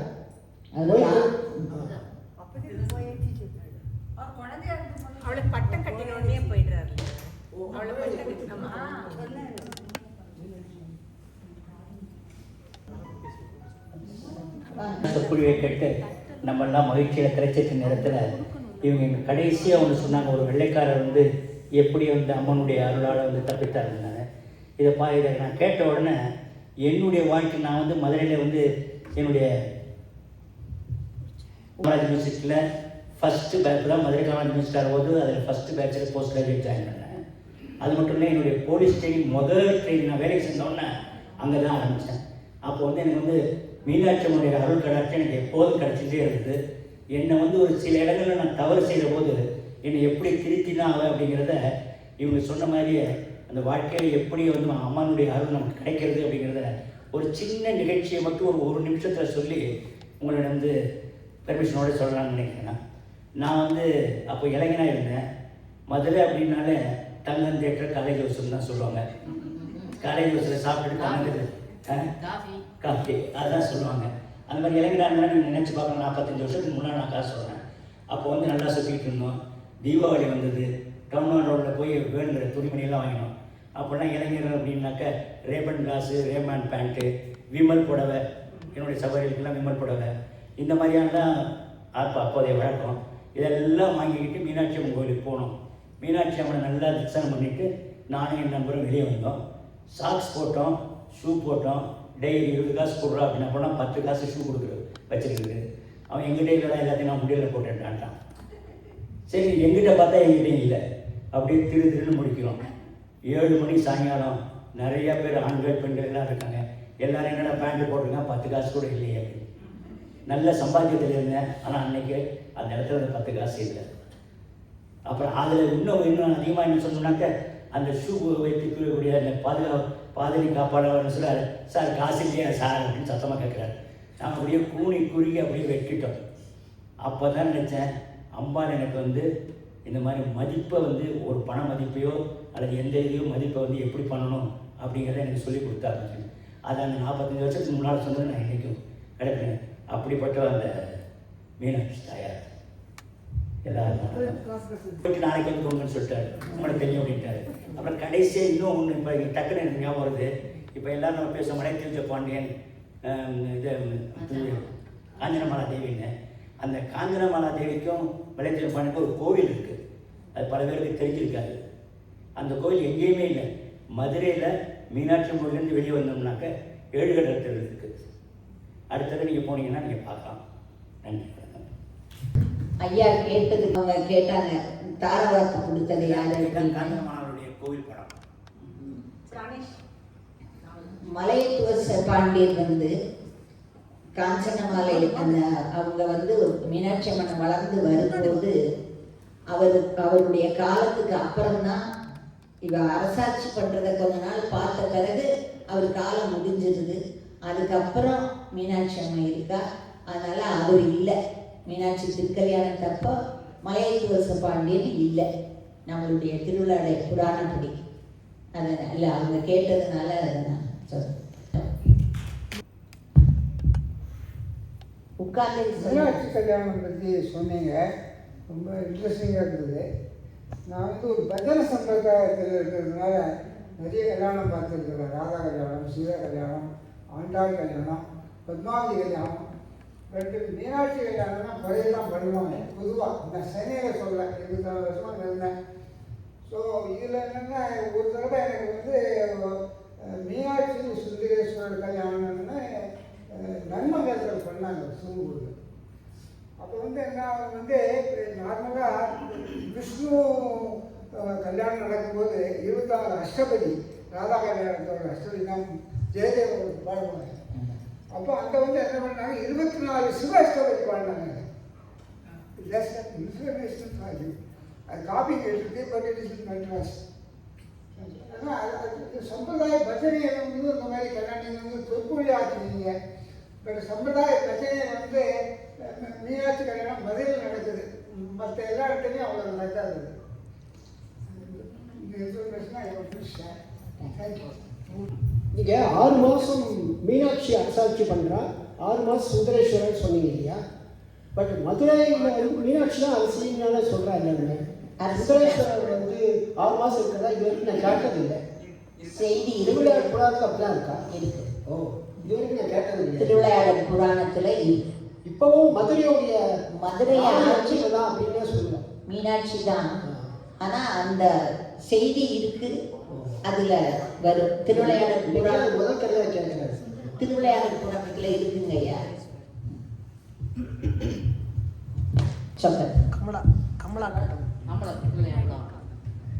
அவளை பட்டம் கட்டினோடனே போயிடுறாரு. அவளை பட்டம் கட்டினோமா சொற்பொழிவை கேட்டு நம்மெல்லாம் மகிழ்ச்சியில் கிடைச்சிட்ட நேரத்தில் இவங்க கடைசியாக ஒன்று சொன்னாங்க, ஒரு வெள்ளைக்காரர் வந்து எப்படி வந்து அம்மனுடைய அருளால் வந்து தப்பித்தாருன்னாங்க. இதை நான் கேட்ட உடனே என்னுடைய வாழ்க்கை, நான் வந்து மதுரையில் வந்து என்னுடைய காமராஜ் யூனிவர்சிட்டியில் ஃபஸ்ட்டு பேட்ச் தான் மதுரை காமராஜ் யூனிவர்சிட்டி போது அதில் ஃபஸ்ட்டு பேட்சில் போஸ்ட் கிராஜுவேட் ஜாயின் பண்ணேன். அது மட்டும் இல்லை, என்னுடைய போலீஸ் ட்ரைனிங் முதல் ட்ரைனிங் நான் வேலைக்கு செஞ்சோடனே அங்கே தான் ஆரம்பித்தேன். அப்போ வந்து எனக்கு வந்து மீனாட்சி அம்மனுடைய அருள் கடாட்சி எனக்கு எப்போதும் கிடச்சிட்டே இருந்தது. என்னை வந்து ஒரு சில இடங்களில் நான் தவறு செய்கிற போது என்னை எப்படி திருத்தி தான் ஆகும் அப்படிங்கிறத இவங்க சொன்ன மாதிரியே அந்த வாழ்க்கையில் எப்படி வந்து அம்மானுடைய அருள் நமக்கு கிடைக்கிறது அப்படிங்கிறத ஒரு சின்ன நிகழ்ச்சியை மட்டும் ஒரு நிமிஷத்தில் சொல்லி உங்களிடம் வந்து பெர்மிஷனோடு சொல்லலாம்னு நினைக்கிறேன். நான் வந்து அப்போ இளைஞனாக இருந்தேன். மதுரை அப்படின்னாலே தங்கம் தேட்டர் காலேஜ் ஹவுஸ்ன்னு தான் சொல்லுவாங்க. காலேஜ் ஹவுஸில் சாப்பிட்டுட்டு தங்கம் காஃபி அதுதான் சொல்லுவாங்க. அந்த மாதிரி இளைஞராக இருந்தாலும் நீங்கள் நினச்சி பார்க்கணும். 45 வருஷத்துக்கு முன்னாடி நான் காசு சொல்கிறேன். அப்போ வந்து நல்லா சுற்றிட்டு இருந்தோம். தீபாவளி வந்தது, டவுன் ரோடில் போய் வேணுங்கிற துணிமணியெல்லாம் வாங்கினோம். அப்போல்லாம் இளைஞர்கள் அப்படின்னாக்க ரேபன் காசு, ரேமான் பேண்ட்டு, விமல் புடவை, என்னுடைய சகோதரிகளுக்கெல்லாம் விமல் புடவை, இந்த மாதிரியானதான் அப்போதைய வழக்கம். இதெல்லாம் வாங்கிக்கிட்டு மீனாட்சி அம்மன் கோயிலுக்கு போனோம். மீனாட்சி அம்மனை நல்லா தரிசனம் பண்ணிவிட்டு நானும் என் நண்பரும் வெளியே வந்தோம். சாக்ஸ் போட்டோம், ஷூ போட்டோம். டெய்லி 20 காசு போடுறா அப்படின்னா போனால் 10 காசு ஷூ கொடுக்குறது வச்சுருக்குது. அவன் எங்கிட்ட இல்லைடா, எல்லாத்தையும் நான் முடியல போட்டுட்டான்ட்டான். சரி, எங்கிட்ட பார்த்தா எங்கிட்டையும் இல்லை. அப்படியே திருன்னு முடிக்கிறோம். 7 மணி சாயங்காலம். நிறையா பேர் ஆண்கள் பெண்கள் எல்லாம் இருக்காங்க. எல்லோரும் என்னடா பேண்ட்டு போட்டிருக்காங்க, 10 காசு கூட இல்லையே அப்படின்னு. நல்ல சம்பாத்தியத்தில் இருந்தேன். ஆனால் அன்றைக்கி அந்த இடத்துல 10 காசு இல்லை. அப்புறம் அதில் இன்னும் அதிகமாக என்ன சொன்னோம்னாக்க அந்த ஷூ வைத்துக்கூடிய அந்த பாதலி காப்பாளர்னு சொல்ல, சார் காசு இல்லையா சார் அப்படின்னு சத்தமாக கேட்குறாரு. நாங்கள் அப்படியே கூணி குறுகி அப்படியே வெட்டிட்டோம். அப்போ தான் நினச்சேன், அம்பாள் எனக்கு வந்து இந்த மாதிரி மதிப்பை வந்து ஒரு பண மதிப்பையோ அல்லது எந்த இதையோ மதிப்பை வந்து எப்படி பண்ணணும் அப்படிங்கிறத எனக்கு சொல்லி கொடுத்தாங்க. அதை அந்த 45 வருஷத்துக்கு முன்னால் சொன்னது நான் இன்றைக்கும் கிடைப்பேன். அப்படிப்பட்ட அந்த மீனாட்சி தாயார் எல்லாரும் போயிட்டு நாளைக்கு வந்து போங்கன்னு சொல்லிட்டாரு. உங்களுக்கு தெரியும் அப்படின்ட்டாரு. அப்புறம் கடைசியாக இன்னும் ஒன்று இப்போ டக்குன்னு எனக்கு ஞாபகம் வருது. இப்போ எல்லோரும் நம்ம பேச மலை தெரிஞ்ச பாண்டியன், இது காஞ்சனமாலா தேவின்னு. அந்த காஞ்சனமாலா தேவிக்கும் மலை தெரிஞ்ச பாண்டியனுக்கும் ஒரு கோவில் இருக்குது. அது பல பேருக்கு தெரிஞ்சிருக்காது. அந்த கோவில் எங்கேயுமே இல்லை. மதுரையில் மீனாட்சி கோயிலேருந்து வெளியே வந்தோம்னாக்க 7 கடல் தெரு இருக்குது. அடுத்தது நீங்கள் போனீங்கன்னா நீங்கள் பார்க்கலாம். நன்றி. ஐயா கேட்டதுக்கு அவங்க கேட்டாங்க, தாரவாத்து கொடுத்தது யாரு? காஞ்சனமாலாவுடைய கோவில் படம். மலையத்துவ பாண்டியன் வந்து காஞ்சனமாலை அந்த அவங்க வந்து மீனாட்சி அம்மன் வளர்ந்து வரும்போது அவருடைய காலத்துக்கு அப்புறம்தான் இவ அரசாட்சி பண்றதை கொஞ்ச நாள் பார்த்த பிறகு அவர் காலம் முடிஞ்சிருது. அதுக்கப்புறம் மீனாட்சி அம்மன் இருக்கா. அதனால அவர் இல்லை. மீனாட்சி திருக்கல்யாணத்தப்போ மலையத்துவ பாண்டியன் இல்லை. நம்மளுடைய திருவிழாடைய புராணப்படி அதை இல்லை அவங்க கேட்டதுனால அதை நான் சொல்றேன். உட்கார்ந்து மீனாட்சி கல்யாணம் பற்றி சொன்னீங்க, ரொம்ப இன்ட்ரெஸ்டிங்காக இருந்தது. நான் வந்து ஒரு பஜனை சம்பிரதாயத்தில் இருக்கிறதுனால நிறைய கல்யாணம் பார்த்துருக்குறேன். ராதா கல்யாணம், சீதா கல்யாணம், ஆண்டாள் கல்யாணம், பத்மாவதி கல்யாணம். பட் மீனாட்சி கல்யாணம்னா பழையெல்லாம் பண்ணுவாங்க பொதுவாக. நான் சென்னையில் சொல்ல 24 வருஷமாக இருந்தேன். ஸோ இதில் என்னென்னா ஒரு தடவை எனக்கு வந்து மீனாட்சி சுந்தரேஸ்வரர் கல்யாணம்னு நன்மங்கலத்தில் பண்ணாங்க சிவபூரில். அப்போ வந்து என்ன வந்து நார்மலாக விஷ்ணு கல்யாணம் நடக்கும்போது 26 அஷ்டபதி, ராதா கல்யாணத்தோட அஷ்டபதி தான் ஜெயதேவர் பாடுவாங்க. அப்போ அங்கே வந்து என்ன பண்ணாங்க, 24 சிவ அஷ்டபதி பாடினாங்க. இன்ஃபர்மேஷன் அது காப்பி கேட்டுருக்கு. But it is Madras. ஆனால் சம்பிரதாய பஜனையை வந்து இந்த மாதிரி கல்யாணம் வந்து தொற்பொழி ஆக்கினீங்க. பட் சம்பிரதாய பஜனையை வந்து மீனாட்சி கல்யாணம் மதுரையில் நடக்குது. மற்ற எல்லா இடத்துலையும் அவ்வளோ நடக்காது. இந்த இன்ஃபர்மேஷனாக தேங்க்யூ. நீங்கள் 6 மாதம் மீனாட்சி அரசாட்சி பண்ணுறா, 6 மாதம் சுந்தரேஸ்வரன் சொன்னீங்க இல்லையா? பட் மதுரையில் மீனாட்சி தான் அவசியம்னால சொல்கிறா இல்லைங்க. சுந்தரேஸ்வரர் வந்து 6 மாதம் இருக்கிறதா இது வரைக்கும் நான் கேட்டதில்லை. செய்தி திருவிளையாடல் புராணத்தில் அப்படிலாம் இருக்கா? இருக்கு. ஓ, இது வரைக்கும் நான் கேட்டதில்லை. திருவிளையாடல் புராணத்தில் இருக்கு. இப்போவும் மதுரையுடைய மதுரை ஆட்சி தான் அப்படின்னே சொல்லுவோம். மீனாட்சி தான். ஆனால் அந்த செய்தி இருக்கு, அதில் வரும். திருவிளையாடல் புராணம் முதல் கதையாக கேட்குறாரு. திருவிளையாடல் புராணத்தில் இருக்குங்க ஐயா. சொல்ல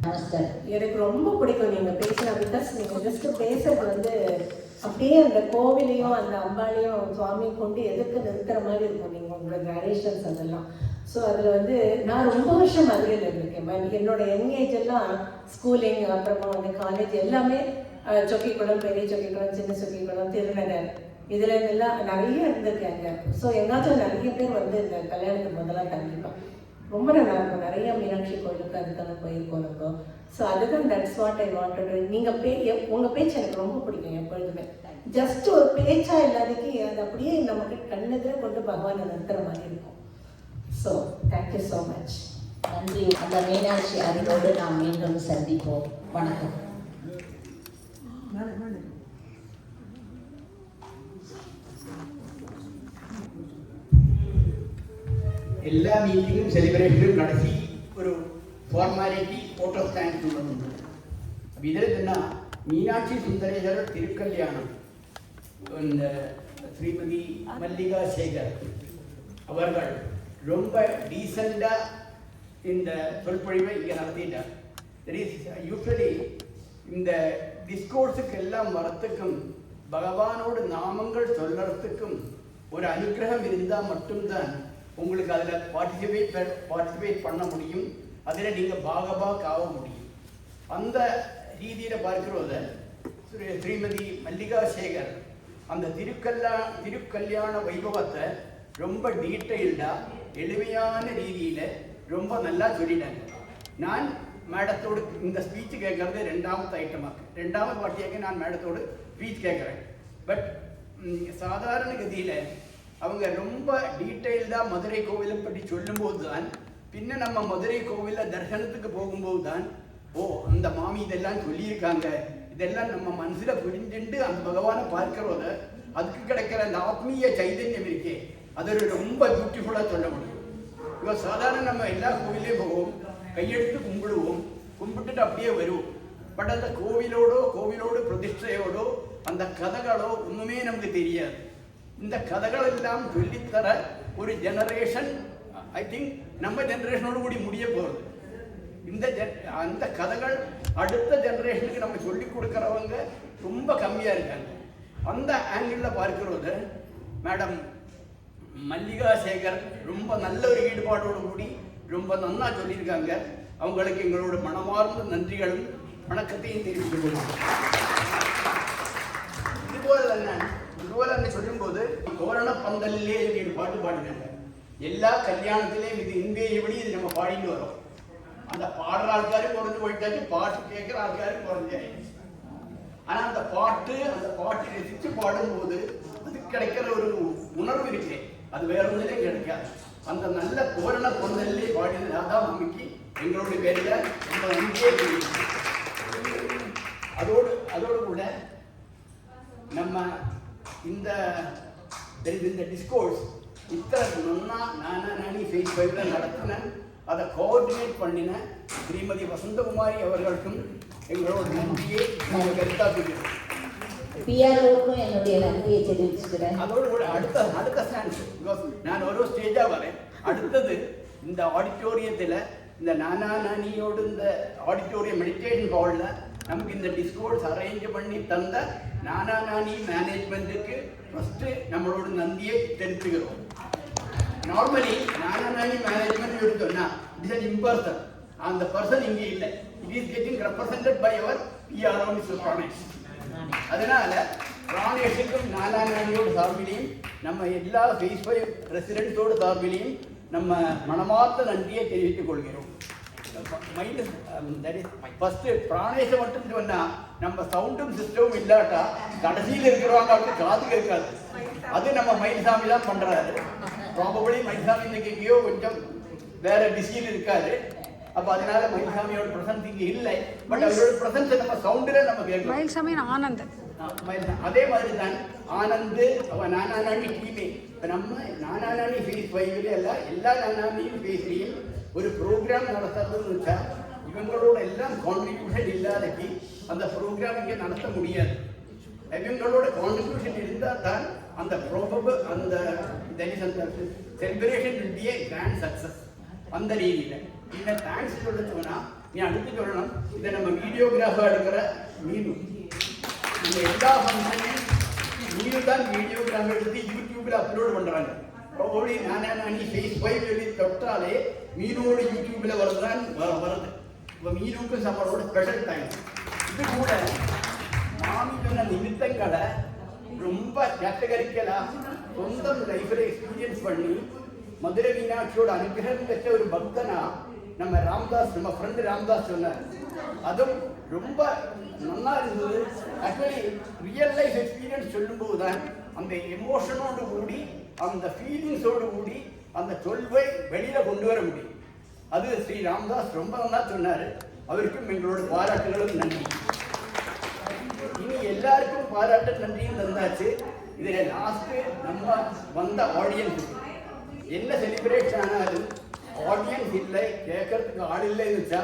நமஸ்காரம். எனக்கு ரொம்ப பிடிக்கும் நீங்கள் பேசினா. பிகாஸ் நீங்கள் ஜஸ்ட் பேசுறது வந்து அப்படியே அந்த கோவிலையும் அந்த அம்பாலையும் சுவாமியும் கொண்டு எதுக்கு நிறுத்துற மாதிரி இருக்கும். நீங்கள் உங்களோட நரேஷன்ஸ் அதெல்லாம் ஸோ அதில் வந்து நான் ரொம்ப வருஷம் மதுரையில் இருந்திருக்கேன். என்னோட யங் ஏஜ் எல்லாம் ஸ்கூலிங், அப்புறமா வந்து காலேஜ் எல்லாமே சொக்கிக்குளம், பெரிய சொக்கிக்குளம், சின்ன சொக்கிக்குளம், திருநகர், இதில் இருந்தெல்லாம் நிறைய இருந்திருக்காங்க. ஸோ எங்காச்சும் நிறைய பேர் வந்து இந்த கல்யாணத்துக்கு முதலாம் தங்கிப்பான். ரொம்ப நல்லா இருக்கும். நிறைய மீனாட்சி கோயிலுக்கு அதுக்காக போயிருக்கோம் நம்ம. ஸோ அதுதான் தட்ஸ் வாட் ஐ வாண்டட். நீங்கள் உங்கள் பேச்சு எனக்கு ரொம்ப பிடிக்கும் எப்பொழுதுமே. ஜஸ்ட் ஒரு பேச்சா இல்லாதக்கு அது அப்படியே நமக்கு கண்ணெதிர கொண்டு பகவானை நிறுத்துற மாதிரி இருக்கும். So thank you so much. நன்றி. அந்த மீனாட்சி அறிவோடு நாம் மீண்டும் சந்திப்போம். வணக்கம். എല്ലാ മീറ്റിങ്ങും സെലിബ്രേഷനും നടത്തി ഒരു ഫോർമാലിറ്റി ഫോട്ടോ സ്റ്റാൻഡ് കൊണ്ടുവന്നു. അപ്പം ഇതിൽ തന്നെ மீனாட்சி சுந்தரேஸ்வரர் திருக்கல்யாணம் இந்த ஸ்ரீமதி மல்லிகா சேகர் அவர்கள் ரொம்ப டீசெண்டாக இந்த சொற்பொழிவை இங்கே நடத்திட்டார். யூஸ்வலி இந்த டிஸ்கோர்ஸுக்கு எல்லாம் வரத்துக்கும் பகவானோட நாமங்கள் சொல்றதுக்கும் ஒரு அனுகிரகம் இருந்தால் மட்டும்தான் உங்களுக்கு அதில் பார்ட்டிசிபேட் பண்ண முடியும். அதில் நீங்கள் பாகபாக் ஆக முடியும். அந்த ரீதியில் பார்க்கிறோத ஸ்ரீமதி மல்லிகா சேகர் அந்த திருக்கல்யாண வைபவத்தை ரொம்ப டீட்டெயில்டாக எளிமையான ரீதியில் ரொம்ப நல்லா சொல்லிட்டாங்க. நான் மேடத்தோடு இந்த ஸ்பீச் கேட்கறது ரெண்டாவது வாட்டியாக நான் மேடத்தோடு ஸ்பீச் கேட்குறேன். பட் சாதாரண கதியில் அவங்க ரொம்ப டீட்டெயில்டாக மதுரை கோவிலை பற்றி சொல்லும்போது தான் பின்ன நம்ம மதுரை கோவிலில் தரிசனத்துக்கு போகும்போது தான் அந்த மாமி இதெல்லாம் சொல்லியிருக்காங்க, இதெல்லாம் நம்ம மனசில் புரிஞ்சுட்டு அந்த பகவானை பார்க்கிறோத அதுக்கு கிடைக்கிற அந்த ஆத்மீய சைதன்யம் இருக்கே அது ரொம்ப பியூட்டிஃபுல்லாக சொல்ல முடியும். இப்போ சாதாரண நம்ம எல்லா கோவிலையும் போவோம், கையெடுத்து கும்பிட்டுட்டு அப்படியே வருவோம். பட் அந்த கோவிலோடு பிரதிஷ்டையோடோ அந்த கதைகளோ ஒன்றுமே நமக்கு தெரியாது. இந்த கதைகள் எல்லாம் சொல்லித்தர ஒரு ஜெனரேஷன் ஐ திங்க் நம்ம ஜெனரேஷனோடு கூடி முடிய போகிறது. அந்த கதைகள் அடுத்த ஜெனரேஷனுக்கு நம்ம சொல்லி கொடுக்குறவங்க ரொம்ப கம்மியாக இருக்காங்க. அந்த ஆங்கிளில் பார்க்கிறது மேடம் மல்லிகா சேகர் ரொம்ப நல்ல ஒரு ஈடுபாடோடு கூடி ரொம்ப நன்னா சொல்லியிருக்காங்க. அவங்களுக்கு எங்களோட மனமார்ந்த நன்றிகளும் வணக்கத்தையும் தெரிவித்துக் கொள்வோம். இதுபோல சொல்லும்போது தோரண பந்தல்லே பாட்டு பாடுனாங்க. எல்லா கல்யாணத்திலையும் இது இன்வேரியபடி இது நம்ம பாடிட்டு வரோம். அந்த பாடுற ஆள்காரும் குறைஞ்சு போயிட்டாச்சு, பாட்டு கேட்குற ஆள்காரும் குறைஞ்சாயிடுச்சு. ஆனால் அந்த பாட்டு ரசித்து பாடும்போது அதுக்கு கிடைக்கிற ஒரு உணர்வு இருக்கு, அது வேற ஒன்றிலே கிடைக்காது. அந்த நல்ல தோரண பந்தல்லே பாடின ராதா மாமிக்கு எங்களுடைய பேரில் நம்ம நன்றியே தெரியும். அதோடு கூட நம்ம இந்த டிஸ்கோர்ஸ் இத்தனை நானி ஃபேஸ் 5 நடத்தின அதை கோஆர்டினேட் பண்ணின ஸ்ரீமதி வசந்தகுமாரி அவர்களுக்கும் எங்களோட நன்றியை நாங்கள் கருத்தாக்குகிறோம். பிஆர்ஓக்கும் என்னுடைய நன்றியை தெரிவிச்சுக்கிறேன். அதோடு கூட அடுத்த ஸ்டாண்ட் நான் ஒரு ஸ்டேஜாக வரேன். அடுத்தது இந்த ஆடிட்டோரியத்தில் இந்த நானியோடு இந்த ஆடிட்டோரியம் மெடிடேஷன் ஹாலில் நமக்கு இந்த டிஸ்கோர்ஸ் அரேஞ்ச் பண்ணி தந்த நானி மேனேஜ்மெண்ட்டுக்கு ஃபஸ்ட்டு நம்மளோட நன்றியை தெரிவிக்கிறோம். நார்மலி நானி மேனேஜ்மெண்ட் எடுத்தோம்னா இட்ஸ் அன் இம்பர்சன். அந்த பர்சன் இங்கே இல்லை. It is getting represented by அவர் பிஆர்ஓ மிஸ்டர் பிராணேஷ். அதனால பிராணேஷுக்கும் நானியோட சார்பிலையும் நம்ம எல்லா ஃபேஸ் 5 ரெசிடென்ட்ஸோட சார்பிலையும் நம்ம மனமார்ந்த நன்றியை தெரிவித்துக் கொள்கிறோம். ஃபர்ஸ்ட் பிராணேஷை மட்டும் சொன்னா நம்ம சவுண்டும் சிஸ்டமும் இல்லாட்டா கடைசியில் இருக்கிறவங்க அவருக்கு காது கேட்காது. அது நம்ம மயில்சாமி தான் பண்றாரு. ப்ராபபிளி மயில்சாமி இன்னைக்கு எங்கேயோ கொஞ்சம் வேற பிஸியில் இருக்காரு. அப்ப அதனால மயில்சாமியோட பிரசன்ஸ் இங்க இல்லை. பட் அவரோட பிரசன்ஸ் நம்ம சவுண்டில் நம்ம கேட்கலாம். மயில்சாமி ஆனந்த் அதே மாதிரி தான் ஆனந்த் நானானி டீமே. இப்போ நம்ம நானானி ஃபேஸ் 5 எல்லாம் எல்லா நானானியும் ஃபேஸ்லையும் ஒரு ப்ரோக்ராம் நடத்துறதுன்னு வச்சா இவங்களோட எல்லாம் கான்ட்ரிபியூஷன் இல்லாதக்கு அந்த ப்ரோக்ராம் இங்கே நடத்த முடியாது. இவங்களோட கான்ட்ரிபியூஷன் இருந்தால் தான் அந்த அந்த celebration will be a grand success. அந்த ரீதியில் இந்த தேங்க்ஸ் சொல்லுன்னா நீ அடுத்து சொல்லணும். இதை நம்ம வீடியோகிராஃபர் எடுக்கிற மீனு இந்த எல்லா ஃபங்க்ஷனையும் மீனு தான் வீடியோகிராஃபர் எடுத்து யூடியூப்பில் அப்லோட் பண்ணுறாங்க. probably நானி ஃபேஸ் 5 எழுதி தொட்டாலே மீனோட யூடியூப்ல வருதுதான் வருது. இப்போ மீனுக்கும் நம்மளோட ஸ்பெஷல் டைம். இது கூட மாமி சொன்ன நிமித்தங்களை ரொம்ப கேட்டகரிக்கலா சொந்தம் லைஃப்பில் எக்ஸ்பீரியன்ஸ் பண்ணி மதுரை மீனாட்சியோட அனுகிரகம் பெற்ற ஒரு பக்தனா நம்ம ராம்தாஸ், நம்ம ஃப்ரெண்டு ராம்தாஸ் சொன்னார். அதுவும் ரொம்ப நல்லா இருந்தது. ஆக்சுவலி ரியல் லைஃப் எக்ஸ்பீரியன்ஸ் சொல்லும்போது தான் அந்த எமோஷனோடு கூடி அந்த ஃபீலிங்ஸோடு கூடி அந்த சொல்வை வெளியில் கொண்டு வர முடியும். அது ஸ்ரீ ராம்தாஸ் ரொம்ப நல்லா சொன்னார். அவருக்கும் எங்களோட பாராட்டுகளும் நன்றி. இனி எல்லாருக்கும் பாராட்டு நன்றியும் தந்தாச்சு. இதில் லாஸ்ட்டு நம்ம வந்த ஆடியன்ஸ் என்ன செலிப்ரேஷன் ஆனாலும் ஆடியன்ஸ் இல்லை, கேட்கறதுக்கு ஆள் இல்லைன்னு வச்சா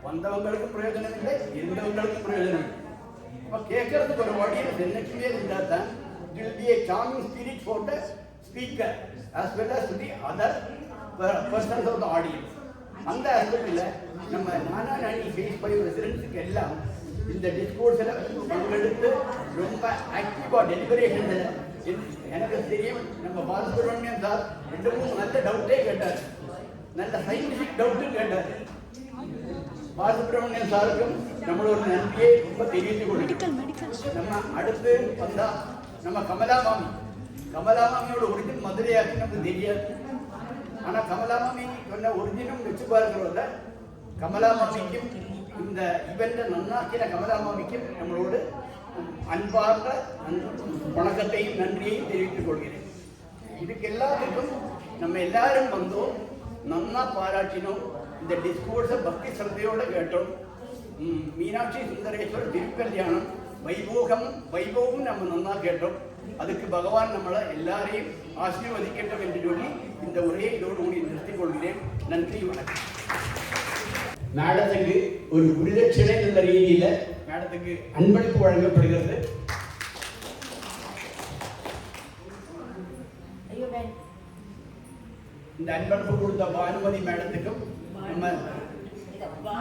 வந்தவங்களுக்கும் பிரயோஜனம் இல்லை, இருந்தவங்களுக்கும் பிரயோஜனம் இல்லை. அப்போ கேட்கறதுக்கு ஒரு ஆடியன்ஸ் என்னைக்குமே இருந்தால் தான் it will be a charming spirit for the speaker as well as to the other persons of the audience. அந்த ஆஸ்பெக்டில் நம்ம நானானி ஃபேஸ் 5 ரெசிடென்ட்ஸுக்கு எல்லாம் இந்த டிஸ்கோர்ஸில் பங்கெடுத்து ரொம்ப ஆக்டிவாக டெலிபரேஷனில் எனக்கு தெரியும். நம்ம பாலசுப்ரமணியன் சார் 2-3 நல்ல டவுட்டே கேட்டார், நல்ல சயின்டிஃபிக் டவுட்டும் கேட்டார். பாலசுப்ரமணியன் சாருக்கும் நம்மளோட நன்றியை ரொம்ப தெரிவித்துக் கொள்கிறோம். நம்ம அடுத்து வந்தா நம்ம கமலாமாமியோட ஒரிஜின் மதுரையாக்கு நமக்கு தெரியாது. ஆனால் கமலாமாமி சொன்ன ஒரிஜினும் வச்சு பார்க்கிறோம்ல, கமலாமாமிக்கும் இந்த இவெண்ட நன்னாக்கிற கமலாமாமிக்கும் நம்மளோடு அன்பார்ந்த வணக்கத்தையும் நன்றியையும் தெரிவித்துக் கொள்கிறேன். இதுக்கு எல்லாத்துக்கும் நம்ம எல்லாரும் வந்தோம், நன்னா பாராட்டினோம். இந்த டிஸ்கோர்ஸை பக்தி சிரத்தையோடு கேட்டோம். மீனாட்சி சுந்தரேஸ்வரர் திருக்கல்யாணம் வைபோகம் நம்ம நன்னா கேட்டோம். அதுக்கு பகவான் நம்மளை எல்லாரையும் ஆசீர்வதிக்கட்டும் என்று சொல்லி இந்த உரையை இதோடு கூடி நிறுத்திக் கொள்கிறேன். நன்றி, வணக்கம். மேடத்துக்கு ஒரு குருதட்சிணை என்ற ரீதியில் மேடத்துக்கு அன்பளிப்பு வழங்கப்படுகிறது. இந்த அன்பளிப்பு கொடுத்த பானுமதி மேடத்துக்கும் நம்ம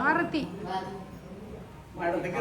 ஆரத்தி மேடத்துக்கு